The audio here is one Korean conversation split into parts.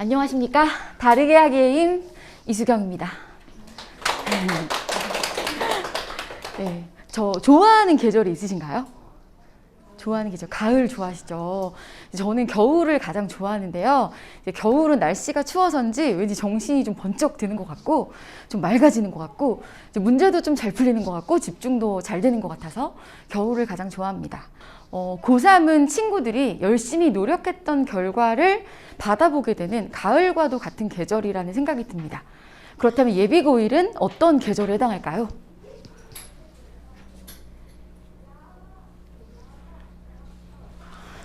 안녕하십니까. 다르게 하기의 힘 이수경입니다. 네, 저 좋아하는 계절이 있으신가요? 좋아하는 계절, 가을 좋아하시죠? 저는 겨울을 가장 좋아하는데요. 이제 겨울은 날씨가 추워서인지 왠지 정신이 좀 번쩍 드는 것 같고 좀 맑아지는 것 같고 문제도 좀 잘 풀리는 것 같고 집중도 잘 되는 것 같아서 겨울을 가장 좋아합니다. 고3은 친구들이 열심히 노력했던 결과를 받아보게 되는 가을과도 같은 계절이라는 생각이 듭니다. 그렇다면 예비고1은 어떤 계절에 해당할까요?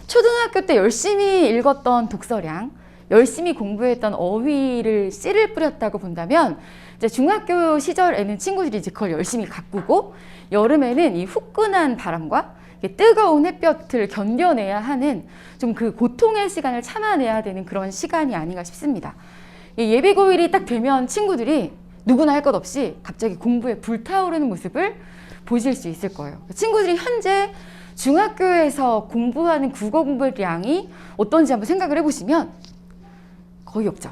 초등학교 때 열심히 읽었던 독서량, 열심히 공부했던 어휘를 씨를 뿌렸다고 본다면 이제 중학교 시절에는 친구들이 이제 그걸 열심히 가꾸고 여름에는 이 후끈한 바람과 뜨거운 햇볕을 견뎌내야 하는 좀 그 고통의 시간을 참아내야 되는 그런 시간이 아닌가 싶습니다. 예비고1이 딱 되면 친구들이 누구나 할 것 없이 갑자기 공부에 불타오르는 모습을 보실 수 있을 거예요. 친구들이 현재 중학교에서 공부하는 국어 공부량이 어떤지 한번 생각을 해보시면 거의 없죠.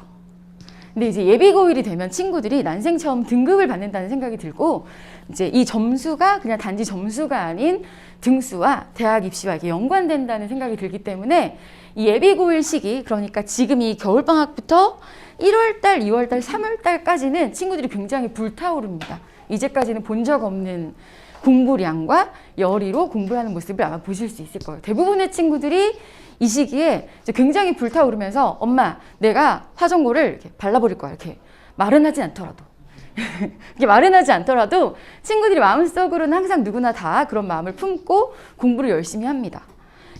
근데 이제 예비고1이 되면 친구들이 난생 처음 등급을 받는다는 생각이 들고 이제 이 점수가 그냥 단지 점수가 아닌 등수와 대학 입시와 이게 연관된다는 생각이 들기 때문에 이 예비고1 시기, 그러니까 지금 이 겨울방학부터 1월달, 2월달, 3월달까지는 친구들이 굉장히 불타오릅니다. 이제까지는 본 적 없는 공부량과 열의로 공부하는 모습을 아마 보실 수 있을 거예요. 대부분의 친구들이 이 시기에 굉장히 불타오르면서 엄마, 내가 화전고를 이렇게 발라버릴 거야. 이렇게 말은 하지 않더라도. 이렇게 말은 하지 않더라도 친구들이 마음속으로는 항상 누구나 다 그런 마음을 품고 공부를 열심히 합니다.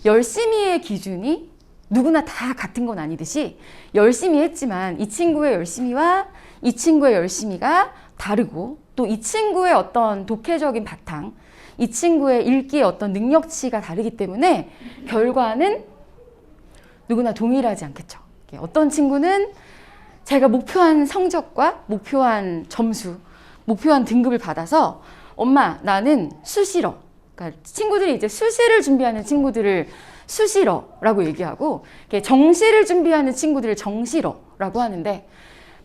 열심히의 기준이 누구나 다 같은 건 아니듯이 열심히 했지만 이 친구의 열심히와 이 친구의 열심히가 다르고 또 이 친구의 어떤 독해적인 바탕, 이 친구의 읽기의 어떤 능력치가 다르기 때문에 결과는 누구나 동일하지 않겠죠. 어떤 친구는 자기가 목표한 성적과 목표한 점수, 목표한 등급을 받아서 엄마, 나는 수시러. 그러니까 친구들이 이제 수시를 준비하는 친구들을 수시러라고 얘기하고 정시를 준비하는 친구들을 정시러라고 하는데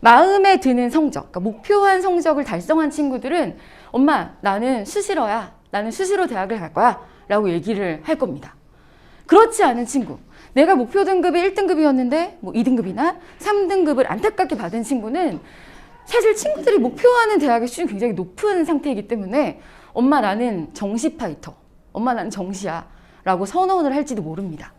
마음에 드는 성적, 그러니까 목표한 성적을 달성한 친구들은 엄마, 나는 수시러야. 나는 수시로 대학을 갈 거야. 라고 얘기를 할 겁니다. 그렇지 않은 친구, 내가 목표 등급이 1등급이었는데 뭐 2등급이나 3등급을 안타깝게 받은 친구는 사실 친구들이 목표하는 대학의 수준이 굉장히 높은 상태이기 때문에 엄마, 나는 정시 파이터. 엄마, 나는 정시야. 라고 선언을 할지도 모릅니다.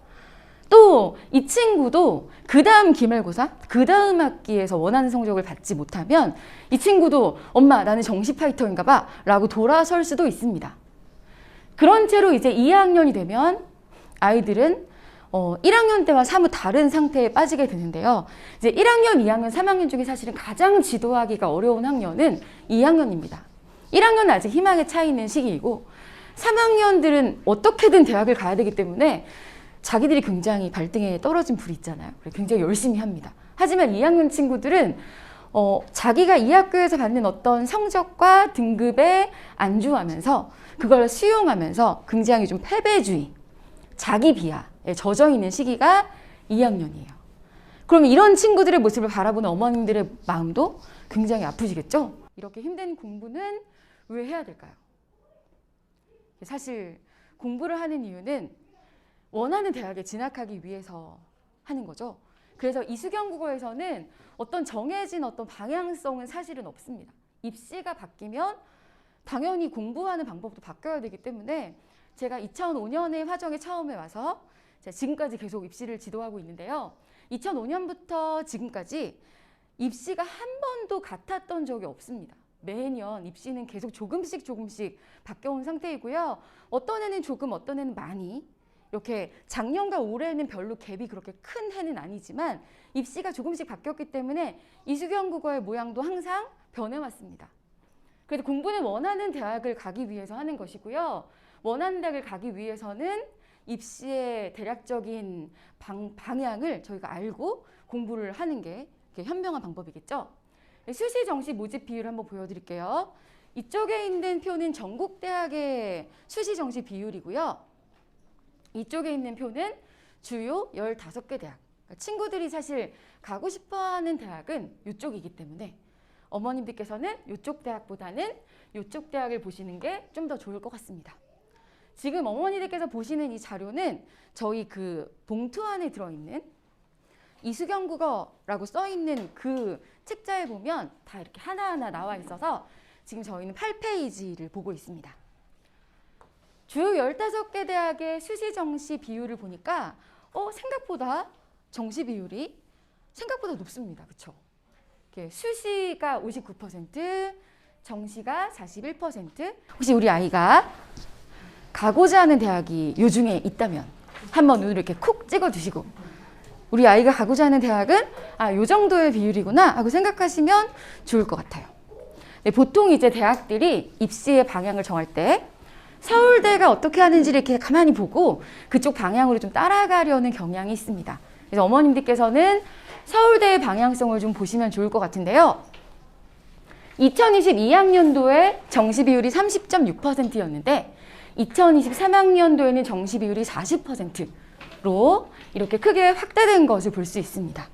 또 이 친구도 그 다음 기말고사, 그 다음 학기에서 원하는 성적을 받지 못하면 이 친구도 엄마, 나는 정시 파이터인가 봐 라고 돌아설 수도 있습니다. 그런 채로 이제 2학년이 되면 아이들은 1학년 때와 사뭇 다른 상태에 빠지게 되는데요. 이제 1학년, 2학년, 3학년 중에 사실은 가장 지도하기가 어려운 학년은 2학년입니다. 1학년은 아직 희망에 차 있는 시기이고 3학년들은 어떻게든 대학을 가야 되기 때문에 자기들이 굉장히 발등에 떨어진 불이 있잖아요. 굉장히 열심히 합니다. 하지만 2학년 친구들은 자기가 이 학교에서 받는 어떤 성적과 등급에 안주하면서 그걸 수용하면서 굉장히 좀 패배주의, 자기 비하에 젖어 있는 시기가 2학년이에요. 그럼 이런 친구들의 모습을 바라보는 어머님들의 마음도 굉장히 아프시겠죠? 이렇게 힘든 공부는 왜 해야 될까요? 사실 공부를 하는 이유는 원하는 대학에 진학하기 위해서 하는 거죠. 그래서 이수경 국어에서는 어떤 정해진 어떤 방향성은 사실은 없습니다. 입시가 바뀌면 당연히 공부하는 방법도 바뀌어야 되기 때문에 제가 2005년에 화정에 처음에 와서 지금까지 계속 입시를 지도하고 있는데요. 2005년부터 지금까지 입시가 한 번도 같았던 적이 없습니다. 매년 입시는 계속 조금씩 바뀌어온 상태이고요. 어떤 해는 조금, 어떤 해는 많이 이렇게 작년과 올해는 별로 갭이 그렇게 큰 해는 아니지만 입시가 조금씩 바뀌었기 때문에 이수경 국어의 모양도 항상 변해왔습니다. 그래서 공부는 원하는 대학을 가기 위해서 하는 것이고요. 원하는 대학을 가기 위해서는 입시의 대략적인 방향을 저희가 알고 공부를 하는 게 현명한 방법이겠죠. 수시, 정시 모집 비율을 한번 보여드릴게요. 이쪽에 있는 표는 전국대학의 수시, 정시 비율이고요. 이쪽에 있는 표는 주요 15개 대학, 친구들이 사실 가고 싶어하는 대학은 이쪽이기 때문에 어머님들께서는 이쪽 대학보다는 이쪽 대학을 보시는 게 좀 더 좋을 것 같습니다. 지금 어머니들께서 보시는 이 자료는 저희 그 봉투 안에 들어있는 이수경국어라고 써있는 그 책자에 보면 다 이렇게 하나하나 나와 있어서 지금 저희는 8페이지를 보고 있습니다. 주요 15개 대학의 수시 정시 비율을 보니까 생각보다 정시 비율이 생각보다 높습니다. 그렇죠? 수시가 59%, 정시가 41%. 혹시 우리 아이가 가고자 하는 대학이 요 중에 있다면 한번 눈을 이렇게 콕 찍어주시고 우리 아이가 가고자 하는 대학은 요 정도의 비율이구나 하고 생각하시면 좋을 것 같아요. 네, 보통 이제 대학들이 입시의 방향을 정할 때 서울대가 어떻게 하는지를 이렇게 가만히 보고 그쪽 방향으로 좀 따라가려는 경향이 있습니다. 그래서 어머님들께서는 서울대의 방향성을 좀 보시면 좋을 것 같은데요. 2022학년도에 정시 비율이 30.6%였는데 2023학년도에는 정시 비율이 40%로 이렇게 크게 확대된 것을 볼 수 있습니다.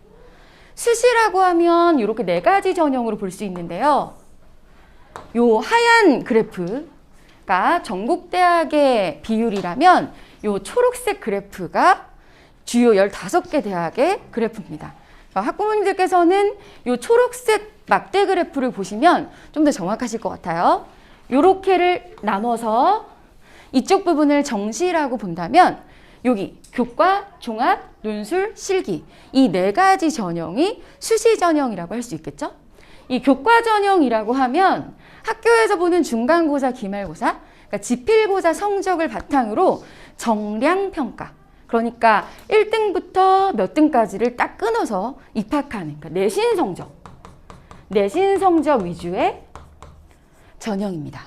수시라고 하면 이렇게 4가지 전형으로 볼 수 있는데요. 요 하얀 그래프가 전국대학의 비율이라면 요 초록색 그래프가 주요 15개 대학의 그래프입니다. 학부모님들께서는 요 초록색 막대 그래프를 보시면 좀 더 정확하실 것 같아요. 요렇게를 나눠서 이쪽 부분을 정시라고 본다면 여기 교과, 종합, 논술, 실기 이 4가지 전형이 수시 전형이라고 할 수 있겠죠? 이 교과 전형이라고 하면 학교에서 보는 중간고사, 기말고사, 그러니까 지필고사 성적을 바탕으로 정량평가, 그러니까 1등부터 몇 등까지를 딱 끊어서 입학하는, 그러니까 내신 성적 위주의 전형입니다.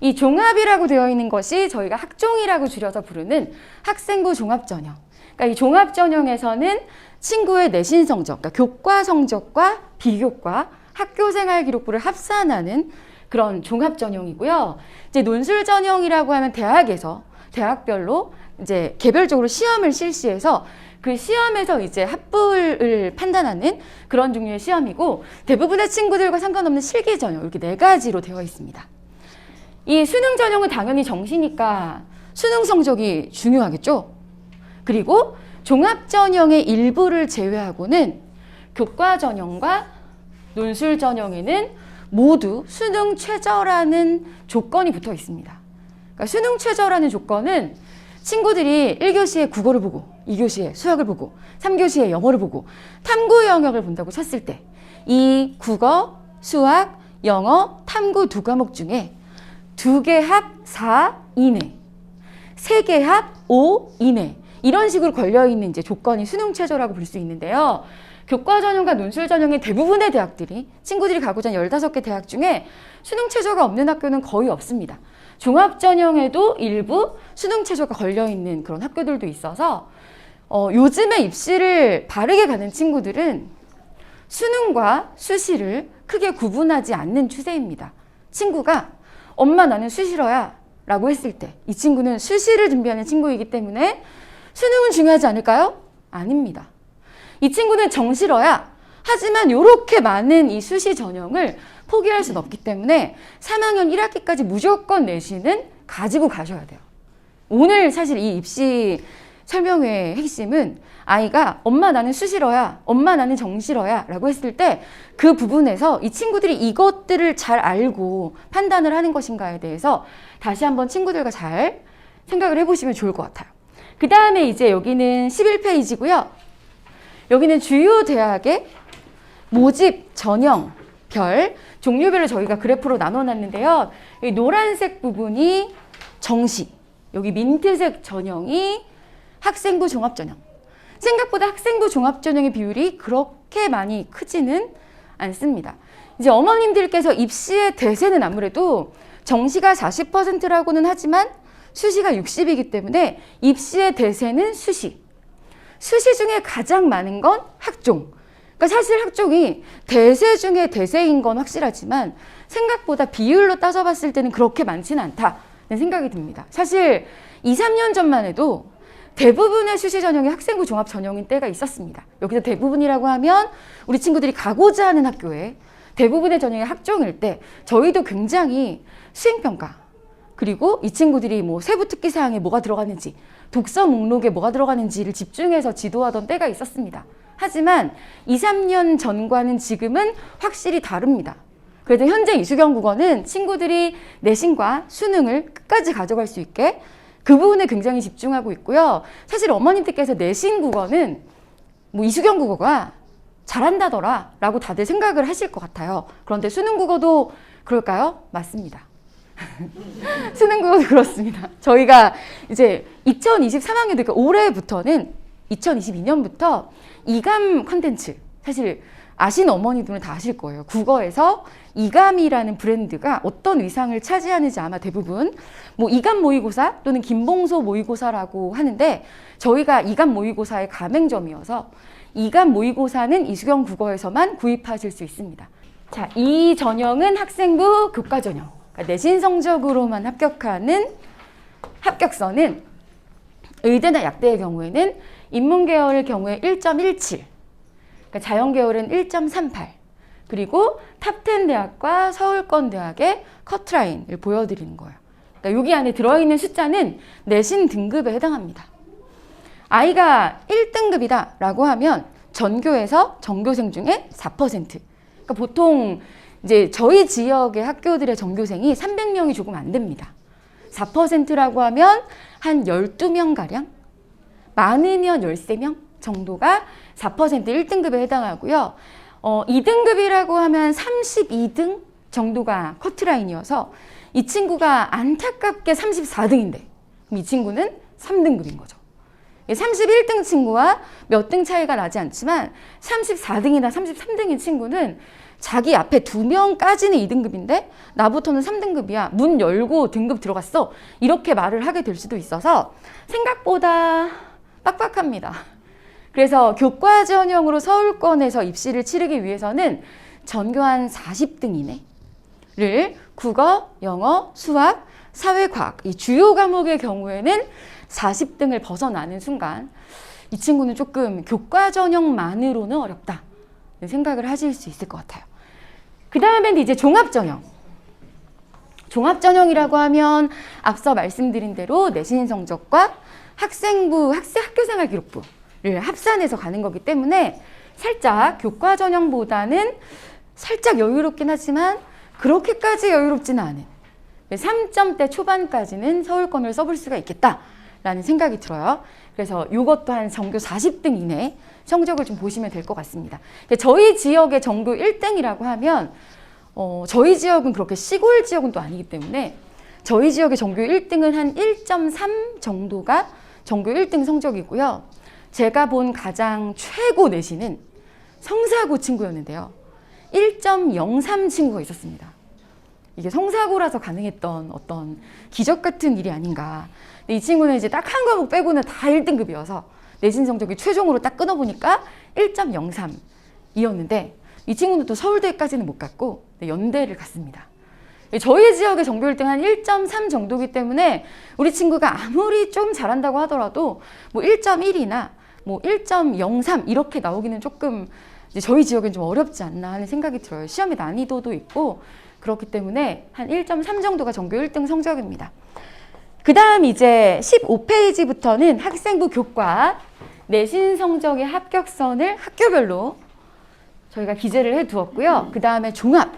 이 종합이라고 되어 있는 것이 저희가 학종이라고 줄여서 부르는 학생부 종합전형. 그러니까 이 종합전형에서는 친구의 내신 성적, 그러니까 교과 성적과 비교과, 학교생활 기록부를 합산하는 그런 종합전형이고요. 이제 논술전형이라고 하면 대학에서 대학별로 이제 개별적으로 시험을 실시해서 그 시험에서 이제 합불을 판단하는 그런 종류의 시험이고 대부분의 친구들과 상관없는 실기전형 이렇게 4가지로 되어 있습니다. 이 수능 전형은 당연히 정시니까 수능 성적이 중요하겠죠. 그리고 종합 전형의 일부를 제외하고는 교과 전형과 논술 전형에는 모두 수능 최저라는 조건이 붙어 있습니다. 그러니까 수능 최저라는 조건은 친구들이 1교시에 국어를 보고 2교시에 수학을 보고 3교시에 영어를 보고 탐구 영역을 본다고 쳤을 때 이 국어, 수학, 영어, 탐구 2과목 중에 2개 합 4 이내, 3개 합 5 이내 이런 식으로 걸려있는 이제 조건이 수능 최저라고 볼 수 있는데요. 교과 전형과 논술 전형의 대부분의 대학들이 친구들이 가고자 하는 15개 대학 중에 수능 최저가 없는 학교는 거의 없습니다. 종합 전형에도 일부 수능 최저가 걸려있는 그런 학교들도 있어서 요즘에 입시를 바르게 가는 친구들은 수능과 수시를 크게 구분하지 않는 추세입니다. 친구가 엄마 나는 수시러야 라고 했을 때 이 친구는 수시를 준비하는 친구이기 때문에 수능은 중요하지 않을까요? 아닙니다. 이 친구는 정시러야 하지만 이렇게 많은 이 수시 전형을 포기할 수는 없기 때문에 3학년 1학기까지 무조건 내신은 가지고 가셔야 돼요. 오늘 사실 이 입시 설명회의 핵심은 아이가 엄마 나는 수시러야, 엄마 나는 정시러야 라고 했을 때 그 부분에서 이 친구들이 이것들을 잘 알고 판단을 하는 것인가에 대해서 다시 한번 친구들과 잘 생각을 해보시면 좋을 것 같아요. 그 다음에 이제 여기는 11페이지고요. 여기는 주요 대학의 모집 전형별 종류별로 저희가 그래프로 나눠놨는데요. 이 노란색 부분이 정시, 여기 민트색 전형이 학생부 종합전형. 생각보다 학생부 종합전형의 비율이 그렇게 많이 크지는 않습니다. 이제 어머님들께서 입시의 대세는 아무래도 정시가 40%라고는 하지만 수시가 60이기 때문에 입시의 대세는 수시. 수시 중에 가장 많은 건 학종. 그러니까 사실 학종이 대세 중에 대세인 건 확실하지만 생각보다 비율로 따져봤을 때는 그렇게 많지는 않다는 생각이 듭니다. 사실 2, 3년 전만 해도 대부분의 수시 전형이 학생부 종합 전형인 때가 있었습니다. 여기서 대부분이라고 하면 우리 친구들이 가고자 하는 학교에 대부분의 전형이 학종일 때 저희도 굉장히 수행평가 그리고 이 친구들이 뭐 세부 특기 사항에 뭐가 들어가는지 독서 목록에 뭐가 들어가는지를 집중해서 지도하던 때가 있었습니다. 하지만 2, 3년 전과는 지금은 확실히 다릅니다. 그래도 현재 이수경 국어는 친구들이 내신과 수능을 끝까지 가져갈 수 있게 그 부분에 굉장히 집중하고 있고요. 사실 어머님들께서 내신 국어는 뭐 이수경 국어가 잘한다더라 라고 다들 생각을 하실 것 같아요. 그런데 수능 국어도 그럴까요? 맞습니다. 수능 국어도 그렇습니다. 저희가 이제 2023학년도 그러니까 올해부터는 2022년부터 이감 컨텐츠 사실 아시는 어머니들은 다 아실 거예요. 국어에서 이감이라는 브랜드가 어떤 위상을 차지하는지 아마 대부분 뭐 이감 모의고사 또는 김봉소 모의고사라고 하는데 저희가 이감 모의고사의 가맹점이어서 이감 모의고사는 이수경 국어에서만 구입하실 수 있습니다. 자, 이 전형은 학생부 교과 전형. 그러니까 내신 성적으로만 합격하는 합격선은 의대나 약대의 경우에는 인문계열의 경우에 1.17, 그러니까 자연계열은 1.38, 그리고 탑10 대학과 서울권 대학의 커트라인을 보여드리는 거예요. 그러니까 여기 안에 들어있는 숫자는 내신 등급에 해당합니다. 아이가 1등급이다 라고 하면 전교에서 전교생 중에 4%. 그러니까 보통 이제 저희 지역의 학교들의 전교생이 300명이 조금 안 됩니다. 4%라고 하면 한 12명가량? 많으면 13명 정도가 4% 1등급에 해당하고요. 2등급이라고 하면 32등 정도가 커트라인이어서 이 친구가 안타깝게 34등인데 그럼 이 친구는 3등급인 거죠. 31등 친구와 몇 등 차이가 나지 않지만 34등이나 33등인 친구는 자기 앞에 2명까지는 2등급인데 나부터는 3등급이야. 문 열고 등급 들어갔어. 이렇게 말을 하게 될 수도 있어서 생각보다 빡빡합니다. 그래서 교과 전형으로 서울권에서 입시를 치르기 위해서는 전교 한 40등 이내를 국어, 영어, 수학, 사회과학 이 주요 과목의 경우에는 40등을 벗어나는 순간 이 친구는 조금 교과 전형만으로는 어렵다 생각을 하실 수 있을 것 같아요. 그 다음엔 이제 종합전형. 종합전형이라고 하면 앞서 말씀드린 대로 내신 성적과 학생부, 학교생활 기록부를 합산해서 가는 거기 때문에 살짝 교과 전형보다는 살짝 여유롭긴 하지만 그렇게까지 여유롭지는 않은 3점대 초반까지는 서울권을 써볼 수가 있겠다라는 생각이 들어요. 그래서 이것 한 전교 40등 이내 성적을 좀 보시면 될 것 같습니다. 저희 지역의 전교 1등이라고 하면 저희 지역은 그렇게 시골 지역은 또 아니기 때문에 저희 지역의 전교 1등은 한 1.3 정도가 전교 1등 성적이고요. 제가 본 가장 최고 내신은 성사고 친구였는데요. 1.03 친구가 있었습니다. 이게 성사고라서 가능했던 어떤 기적 같은 일이 아닌가. 근데 이 친구는 이제 딱 한 과목 빼고는 다 1등급이어서 내신 성적이 최종으로 딱 끊어보니까 1.03이었는데 이 친구는 또 서울대까지는 못 갔고 연대를 갔습니다. 저희 지역의 전교 1등 한 1.3 정도이기 때문에 우리 친구가 아무리 좀 잘한다고 하더라도 뭐 1.1이나 뭐 1.03 이렇게 나오기는 조금 이제 저희 지역엔 좀 어렵지 않나 하는 생각이 들어요. 시험의 난이도도 있고 그렇기 때문에 한 1.3 정도가 전교 1등 성적입니다. 그 다음 이제 15페이지부터는 학생부 교과 내신 성적의 합격선을 학교별로 저희가 기재를 해두었고요. 그 다음에 종합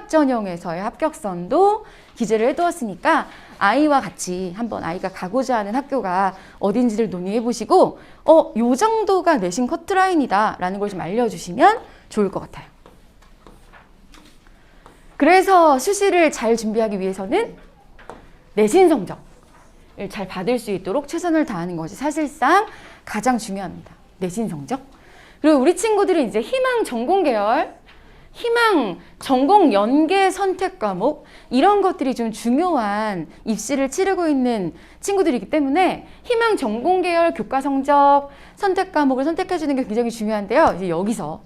전형에서의 합격선도 기재를 해두었으니까 아이와 같이 한번 아이가 가고자 하는 학교가 어딘지를 논의해 보시고 요 정도가 내신 커트라인이다 라는 걸 좀 알려주시면 좋을 것 같아요. 그래서 수시를 잘 준비하기 위해서는 내신 성적을 잘 받을 수 있도록 최선을 다하는 것이 사실상 가장 중요합니다. 내신 성적. 그리고 우리 친구들은 이제 희망 전공 계열, 희망 전공 연계 선택 과목 이런 것들이 좀 중요한 입시를 치르고 있는 친구들이기 때문에 희망 전공 계열 교과 성적 선택 과목을 선택해 주는 게 굉장히 중요한데요. 이제 여기서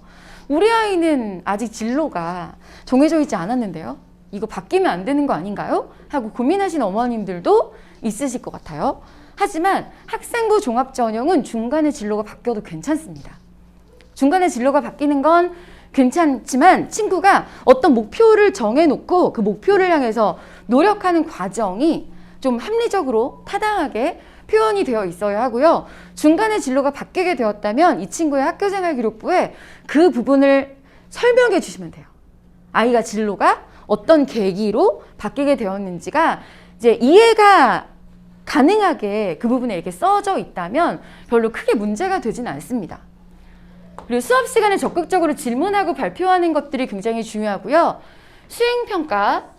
우리 아이는 아직 진로가 정해져 있지 않았는데요. 이거 바뀌면 안 되는 거 아닌가요? 하고 고민하시는 어머님들도 있으실 것 같아요. 하지만 학생부 종합전형은 중간에 진로가 바뀌어도 괜찮습니다. 중간에 진로가 바뀌는 건 괜찮지만 친구가 어떤 목표를 정해놓고 그 목표를 향해서 노력하는 과정이 좀 합리적으로 타당하게 표현이 되어 있어야 하고요. 중간에 진로가 바뀌게 되었다면 이 친구의 학교생활기록부에 그 부분을 설명해 주시면 돼요. 아이가 진로가 어떤 계기로 바뀌게 되었는지가 이제 이해가 가능하게 그 부분에 이렇게 써져 있다면 별로 크게 문제가 되지는 않습니다. 그리고 수업 시간에 적극적으로 질문하고 발표하는 것들이 굉장히 중요하고요. 수행평가,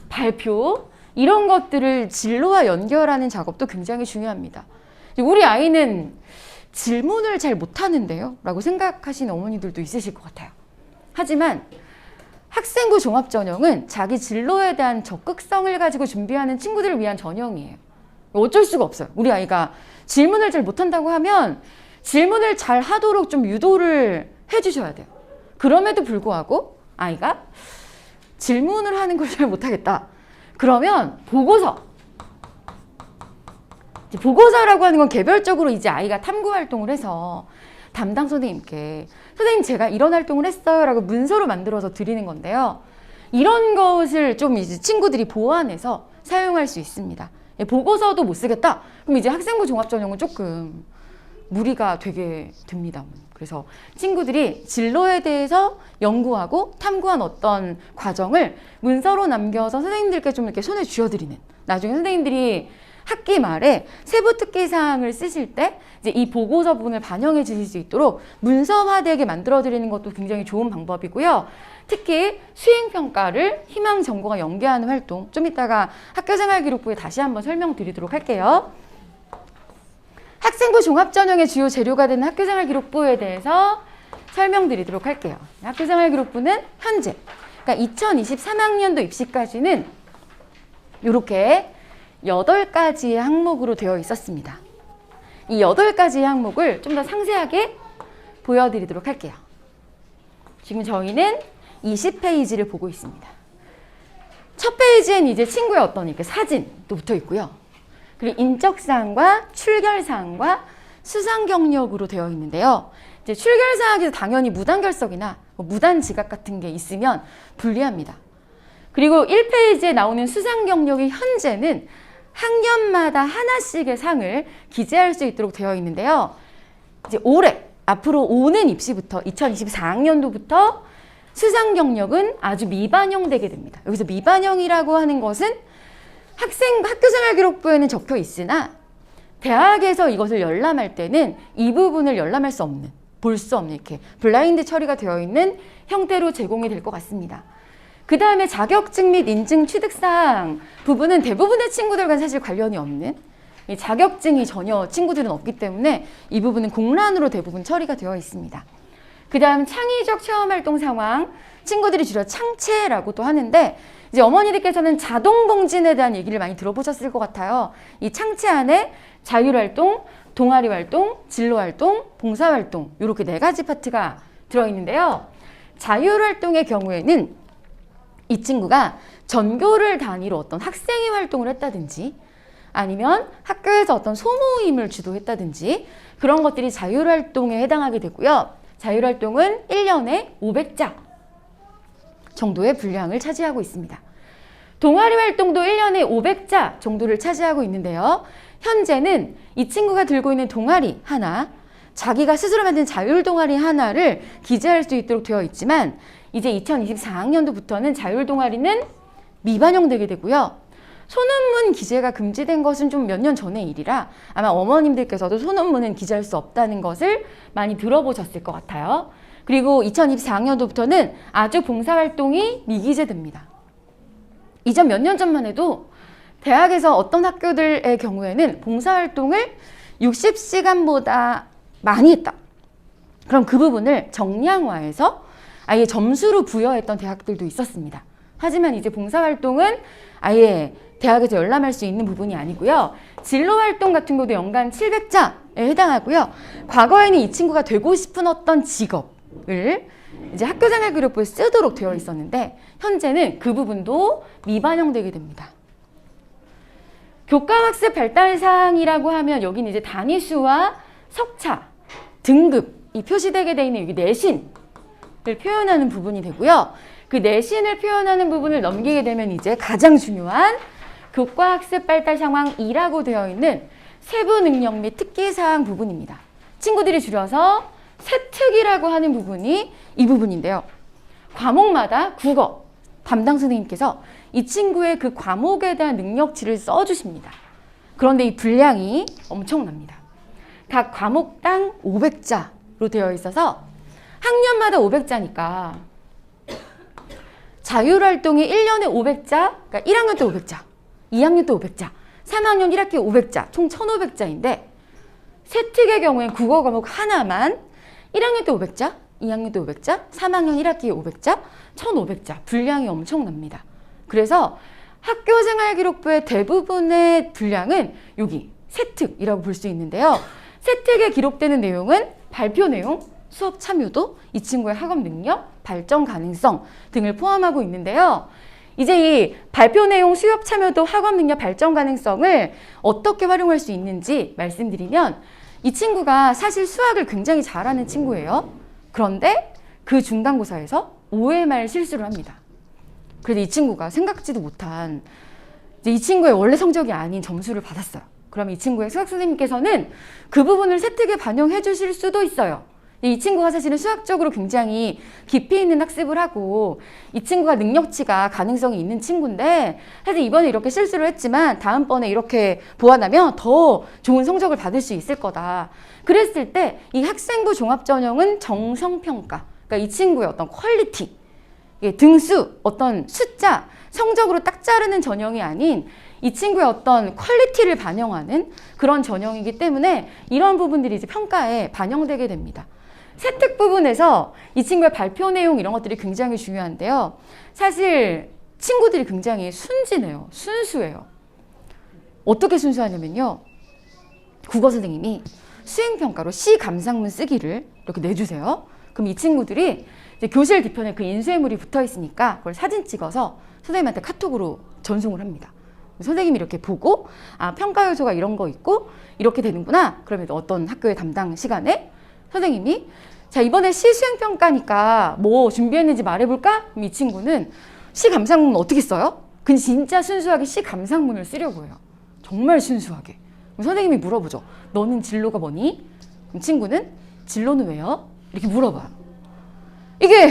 발표 이런 것들을 진로와 연결하는 작업도 굉장히 중요합니다. 우리 아이는 질문을 잘 못하는데요? 라고 생각하시는 어머니들도 있으실 것 같아요. 하지만 학생부 종합전형은 자기 진로에 대한 적극성을 가지고 준비하는 친구들을 위한 전형이에요. 어쩔 수가 없어요. 우리 아이가 질문을 잘 못한다고 하면 질문을 잘 하도록 좀 유도를 해주셔야 돼요. 그럼에도 불구하고 아이가 질문을 하는 걸 잘 못하겠다. 그러면 보고서라고 하는 건 개별적으로 이제 아이가 탐구 활동을 해서 담당 선생님께 선생님 제가 이런 활동을 했어요 라고 문서로 만들어서 드리는 건데요. 이런 것을 좀 이제 친구들이 보완해서 사용할 수 있습니다. 보고서도 못 쓰겠다? 그럼 이제 학생부 종합전형은 조금 무리가 되게 됩니다. 그래서 친구들이 진로에 대해서 연구하고 탐구한 어떤 과정을 문서로 남겨서 선생님들께 좀 이렇게 손에 쥐어드리는, 나중에 선생님들이 학기 말에 세부 특기 사항을 쓰실 때 이제 이 보고서 부분을 반영해 주실 수 있도록 문서화되게 만들어 드리는 것도 굉장히 좋은 방법이고요. 특히 수행평가를 희망 전공과 연계하는 활동, 좀 이따가 학교생활기록부에 다시 한번 설명드리도록 할게요. 학생부 종합전형의 주요 재료가 되는 학교생활기록부에 대해서 설명드리도록 할게요. 학교생활기록부는 현재, 그러니까 2023학년도 입시까지는 이렇게 8가지의 항목으로 되어 있었습니다. 이 8가지의 항목을 좀 더 상세하게 보여드리도록 할게요. 지금 저희는 20페이지를 보고 있습니다. 첫 페이지엔 이제 친구의 어떤 이렇게 사진도 붙어 있고요. 그리고 인적사항과 출결사항과 수상 경력으로 되어 있는데요. 이제 출결사항에서 당연히 무단결석이나 무단지각 같은 게 있으면 불리합니다. 그리고 1페이지에 나오는 수상 경력이 현재는 학년마다 하나씩의 상을 기재할 수 있도록 되어 있는데요. 이제 올해, 앞으로 오는 입시부터 2024학년도부터 수상 경력은 아주 미반영되게 됩니다. 여기서 미반영이라고 하는 것은 학교생활기록부에는 적혀 있으나 대학에서 이것을 열람할 때는 이 부분을 열람할 수 없는, 볼 수 없는 이렇게 블라인드 처리가 되어 있는 형태로 제공이 될 것 같습니다. 그 다음에 자격증 및 인증 취득사항 부분은 대부분의 친구들과는 사실 관련이 없는, 이 자격증이 전혀 친구들은 없기 때문에 이 부분은 공란으로 대부분 처리가 되어 있습니다. 그 다음 창의적 체험활동 상황, 친구들이 줄여 창체라고도 하는데 이제 어머니들께서는 자동봉진에 대한 얘기를 많이 들어보셨을 것 같아요. 이 창체 안에 자율활동, 동아리활동, 진로활동, 봉사활동 이렇게 4가지 파트가 들어있는데요. 자율활동의 경우에는 이 친구가 전교를 단위로 어떤 학생회 활동을 했다든지 아니면 학교에서 어떤 소모임을 주도했다든지 그런 것들이 자율활동에 해당하게 되고요. 자율활동은 1년에 500자 정도의 분량을 차지하고 있습니다. 동아리 활동도 1년에 500자 정도를 차지하고 있는데요. 현재는 이 친구가 들고 있는 동아리 하나, 자기가 스스로 만든 자율동아리 하나를 기재할 수 있도록 되어 있지만 이제 2024학년도부터는 자율동아리는 미반영되게 되고요. 소논문 기재가 금지된 것은 좀 몇 년 전의 일이라 아마 어머님들께서도 소논문은 기재할 수 없다는 것을 많이 들어보셨을 것 같아요. 그리고 2024학년도부터는 아주 봉사활동이 미기재됩니다. 이전 몇 년 전만 해도 대학에서 어떤 학교들의 경우에는 봉사활동을 60시간보다 많이 했다. 그럼 그 부분을 정량화해서 아예 점수로 부여했던 대학들도 있었습니다. 하지만 이제 봉사활동은 아예 대학에서 열람할 수 있는 부분이 아니고요. 진로활동 같은 것도 연간 700자에 해당하고요. 과거에는 이 친구가 되고 싶은 어떤 직업을 이제 학교생활기록부에 쓰도록 되어 있었는데 현재는 그 부분도 미반영되게 됩니다. 교과학습 발달사항이라고 하면 여기는 이제 단위수와 석차, 등급이 표시되게 되어 있는 여기 내신을 표현하는 부분이 되고요. 그 내신을 표현하는 부분을 넘기게 되면 이제 가장 중요한 교과학습 발달 상황 2라고 되어 있는 세부 능력 및 특기사항 부분입니다. 친구들이 줄여서 세특이라고 하는 부분이 이 부분인데요. 과목마다 국어 담당 선생님께서 이 친구의 그 과목에 대한 능력치를 써주십니다. 그런데 이 분량이 엄청납니다. 각 과목당 500자로 되어 있어서 학년마다 500자니까 자율활동이 1년에 500자, 그러니까 1학년 때 500자, 2학년 때 500자, 3학년 1학기 500자, 총 1500자인데 세특의 경우엔 국어 과목 하나만 1학년 때 500자, 2학년 때 500자, 3학년 1학기에 500자, 1500자, 분량이 엄청납니다. 그래서 학교생활기록부의 대부분의 분량은 여기 세특이라고 볼 수 있는데요. 세특에 기록되는 내용은 발표 내용, 수업 참여도, 이 친구의 학업 능력, 발전 가능성 등을 포함하고 있는데요. 이제 이 발표 내용, 수업 참여도, 학업 능력, 발전 가능성을 어떻게 활용할 수 있는지 말씀드리면 이 친구가 사실 수학을 굉장히 잘하는 친구예요. 그런데 그 중간고사에서 5회말 실수를 합니다. 그래서 이 친구가 생각지도 못한 이제 이 친구의 원래 성적이 아닌 점수를 받았어요. 그럼 이 친구의 수학 선생님께서는 그 부분을 세특에 반영해 주실 수도 있어요. 이 친구가 사실은 수학적으로 굉장히 깊이 있는 학습을 하고 이 친구가 능력치가 가능성이 있는 친구인데 사실 이번에 이렇게 실수를 했지만 다음번에 이렇게 보완하면 더 좋은 성적을 받을 수 있을 거다. 그랬을 때 이 학생부 종합전형은 정성평가, 그러니까 이 친구의 어떤 퀄리티, 등수, 어떤 숫자, 성적으로 딱 자르는 전형이 아닌 이 친구의 어떤 퀄리티를 반영하는 그런 전형이기 때문에 이런 부분들이 이제 평가에 반영되게 됩니다. 세특 부분에서 이 친구의 발표 내용 이런 것들이 굉장히 중요한데요. 사실 친구들이 굉장히 순진해요. 순수해요. 어떻게 순수하냐면요. 국어 선생님이 수행평가로 시 감상문 쓰기를 이렇게 내주세요. 그럼 이 친구들이 이제 교실 뒤편에 그 인쇄물이 붙어 있으니까 그걸 사진 찍어서 선생님한테 카톡으로 전송을 합니다. 선생님이 이렇게 보고 아 평가 요소가 이런 거 있고 이렇게 되는구나. 그러면 어떤 학교의 담당 시간에 선생님이 자 이번에 시 수행평가니까 뭐 준비했는지 말해볼까? 그럼 이 친구는 시 감상문 어떻게 써요? 근데 진짜 순수하게 시 감상문을 쓰려고 해요. 정말 순수하게. 선생님이 물어보죠. 너는 진로가 뭐니? 그럼 친구는 진로는 왜요? 이렇게 물어봐요. 이게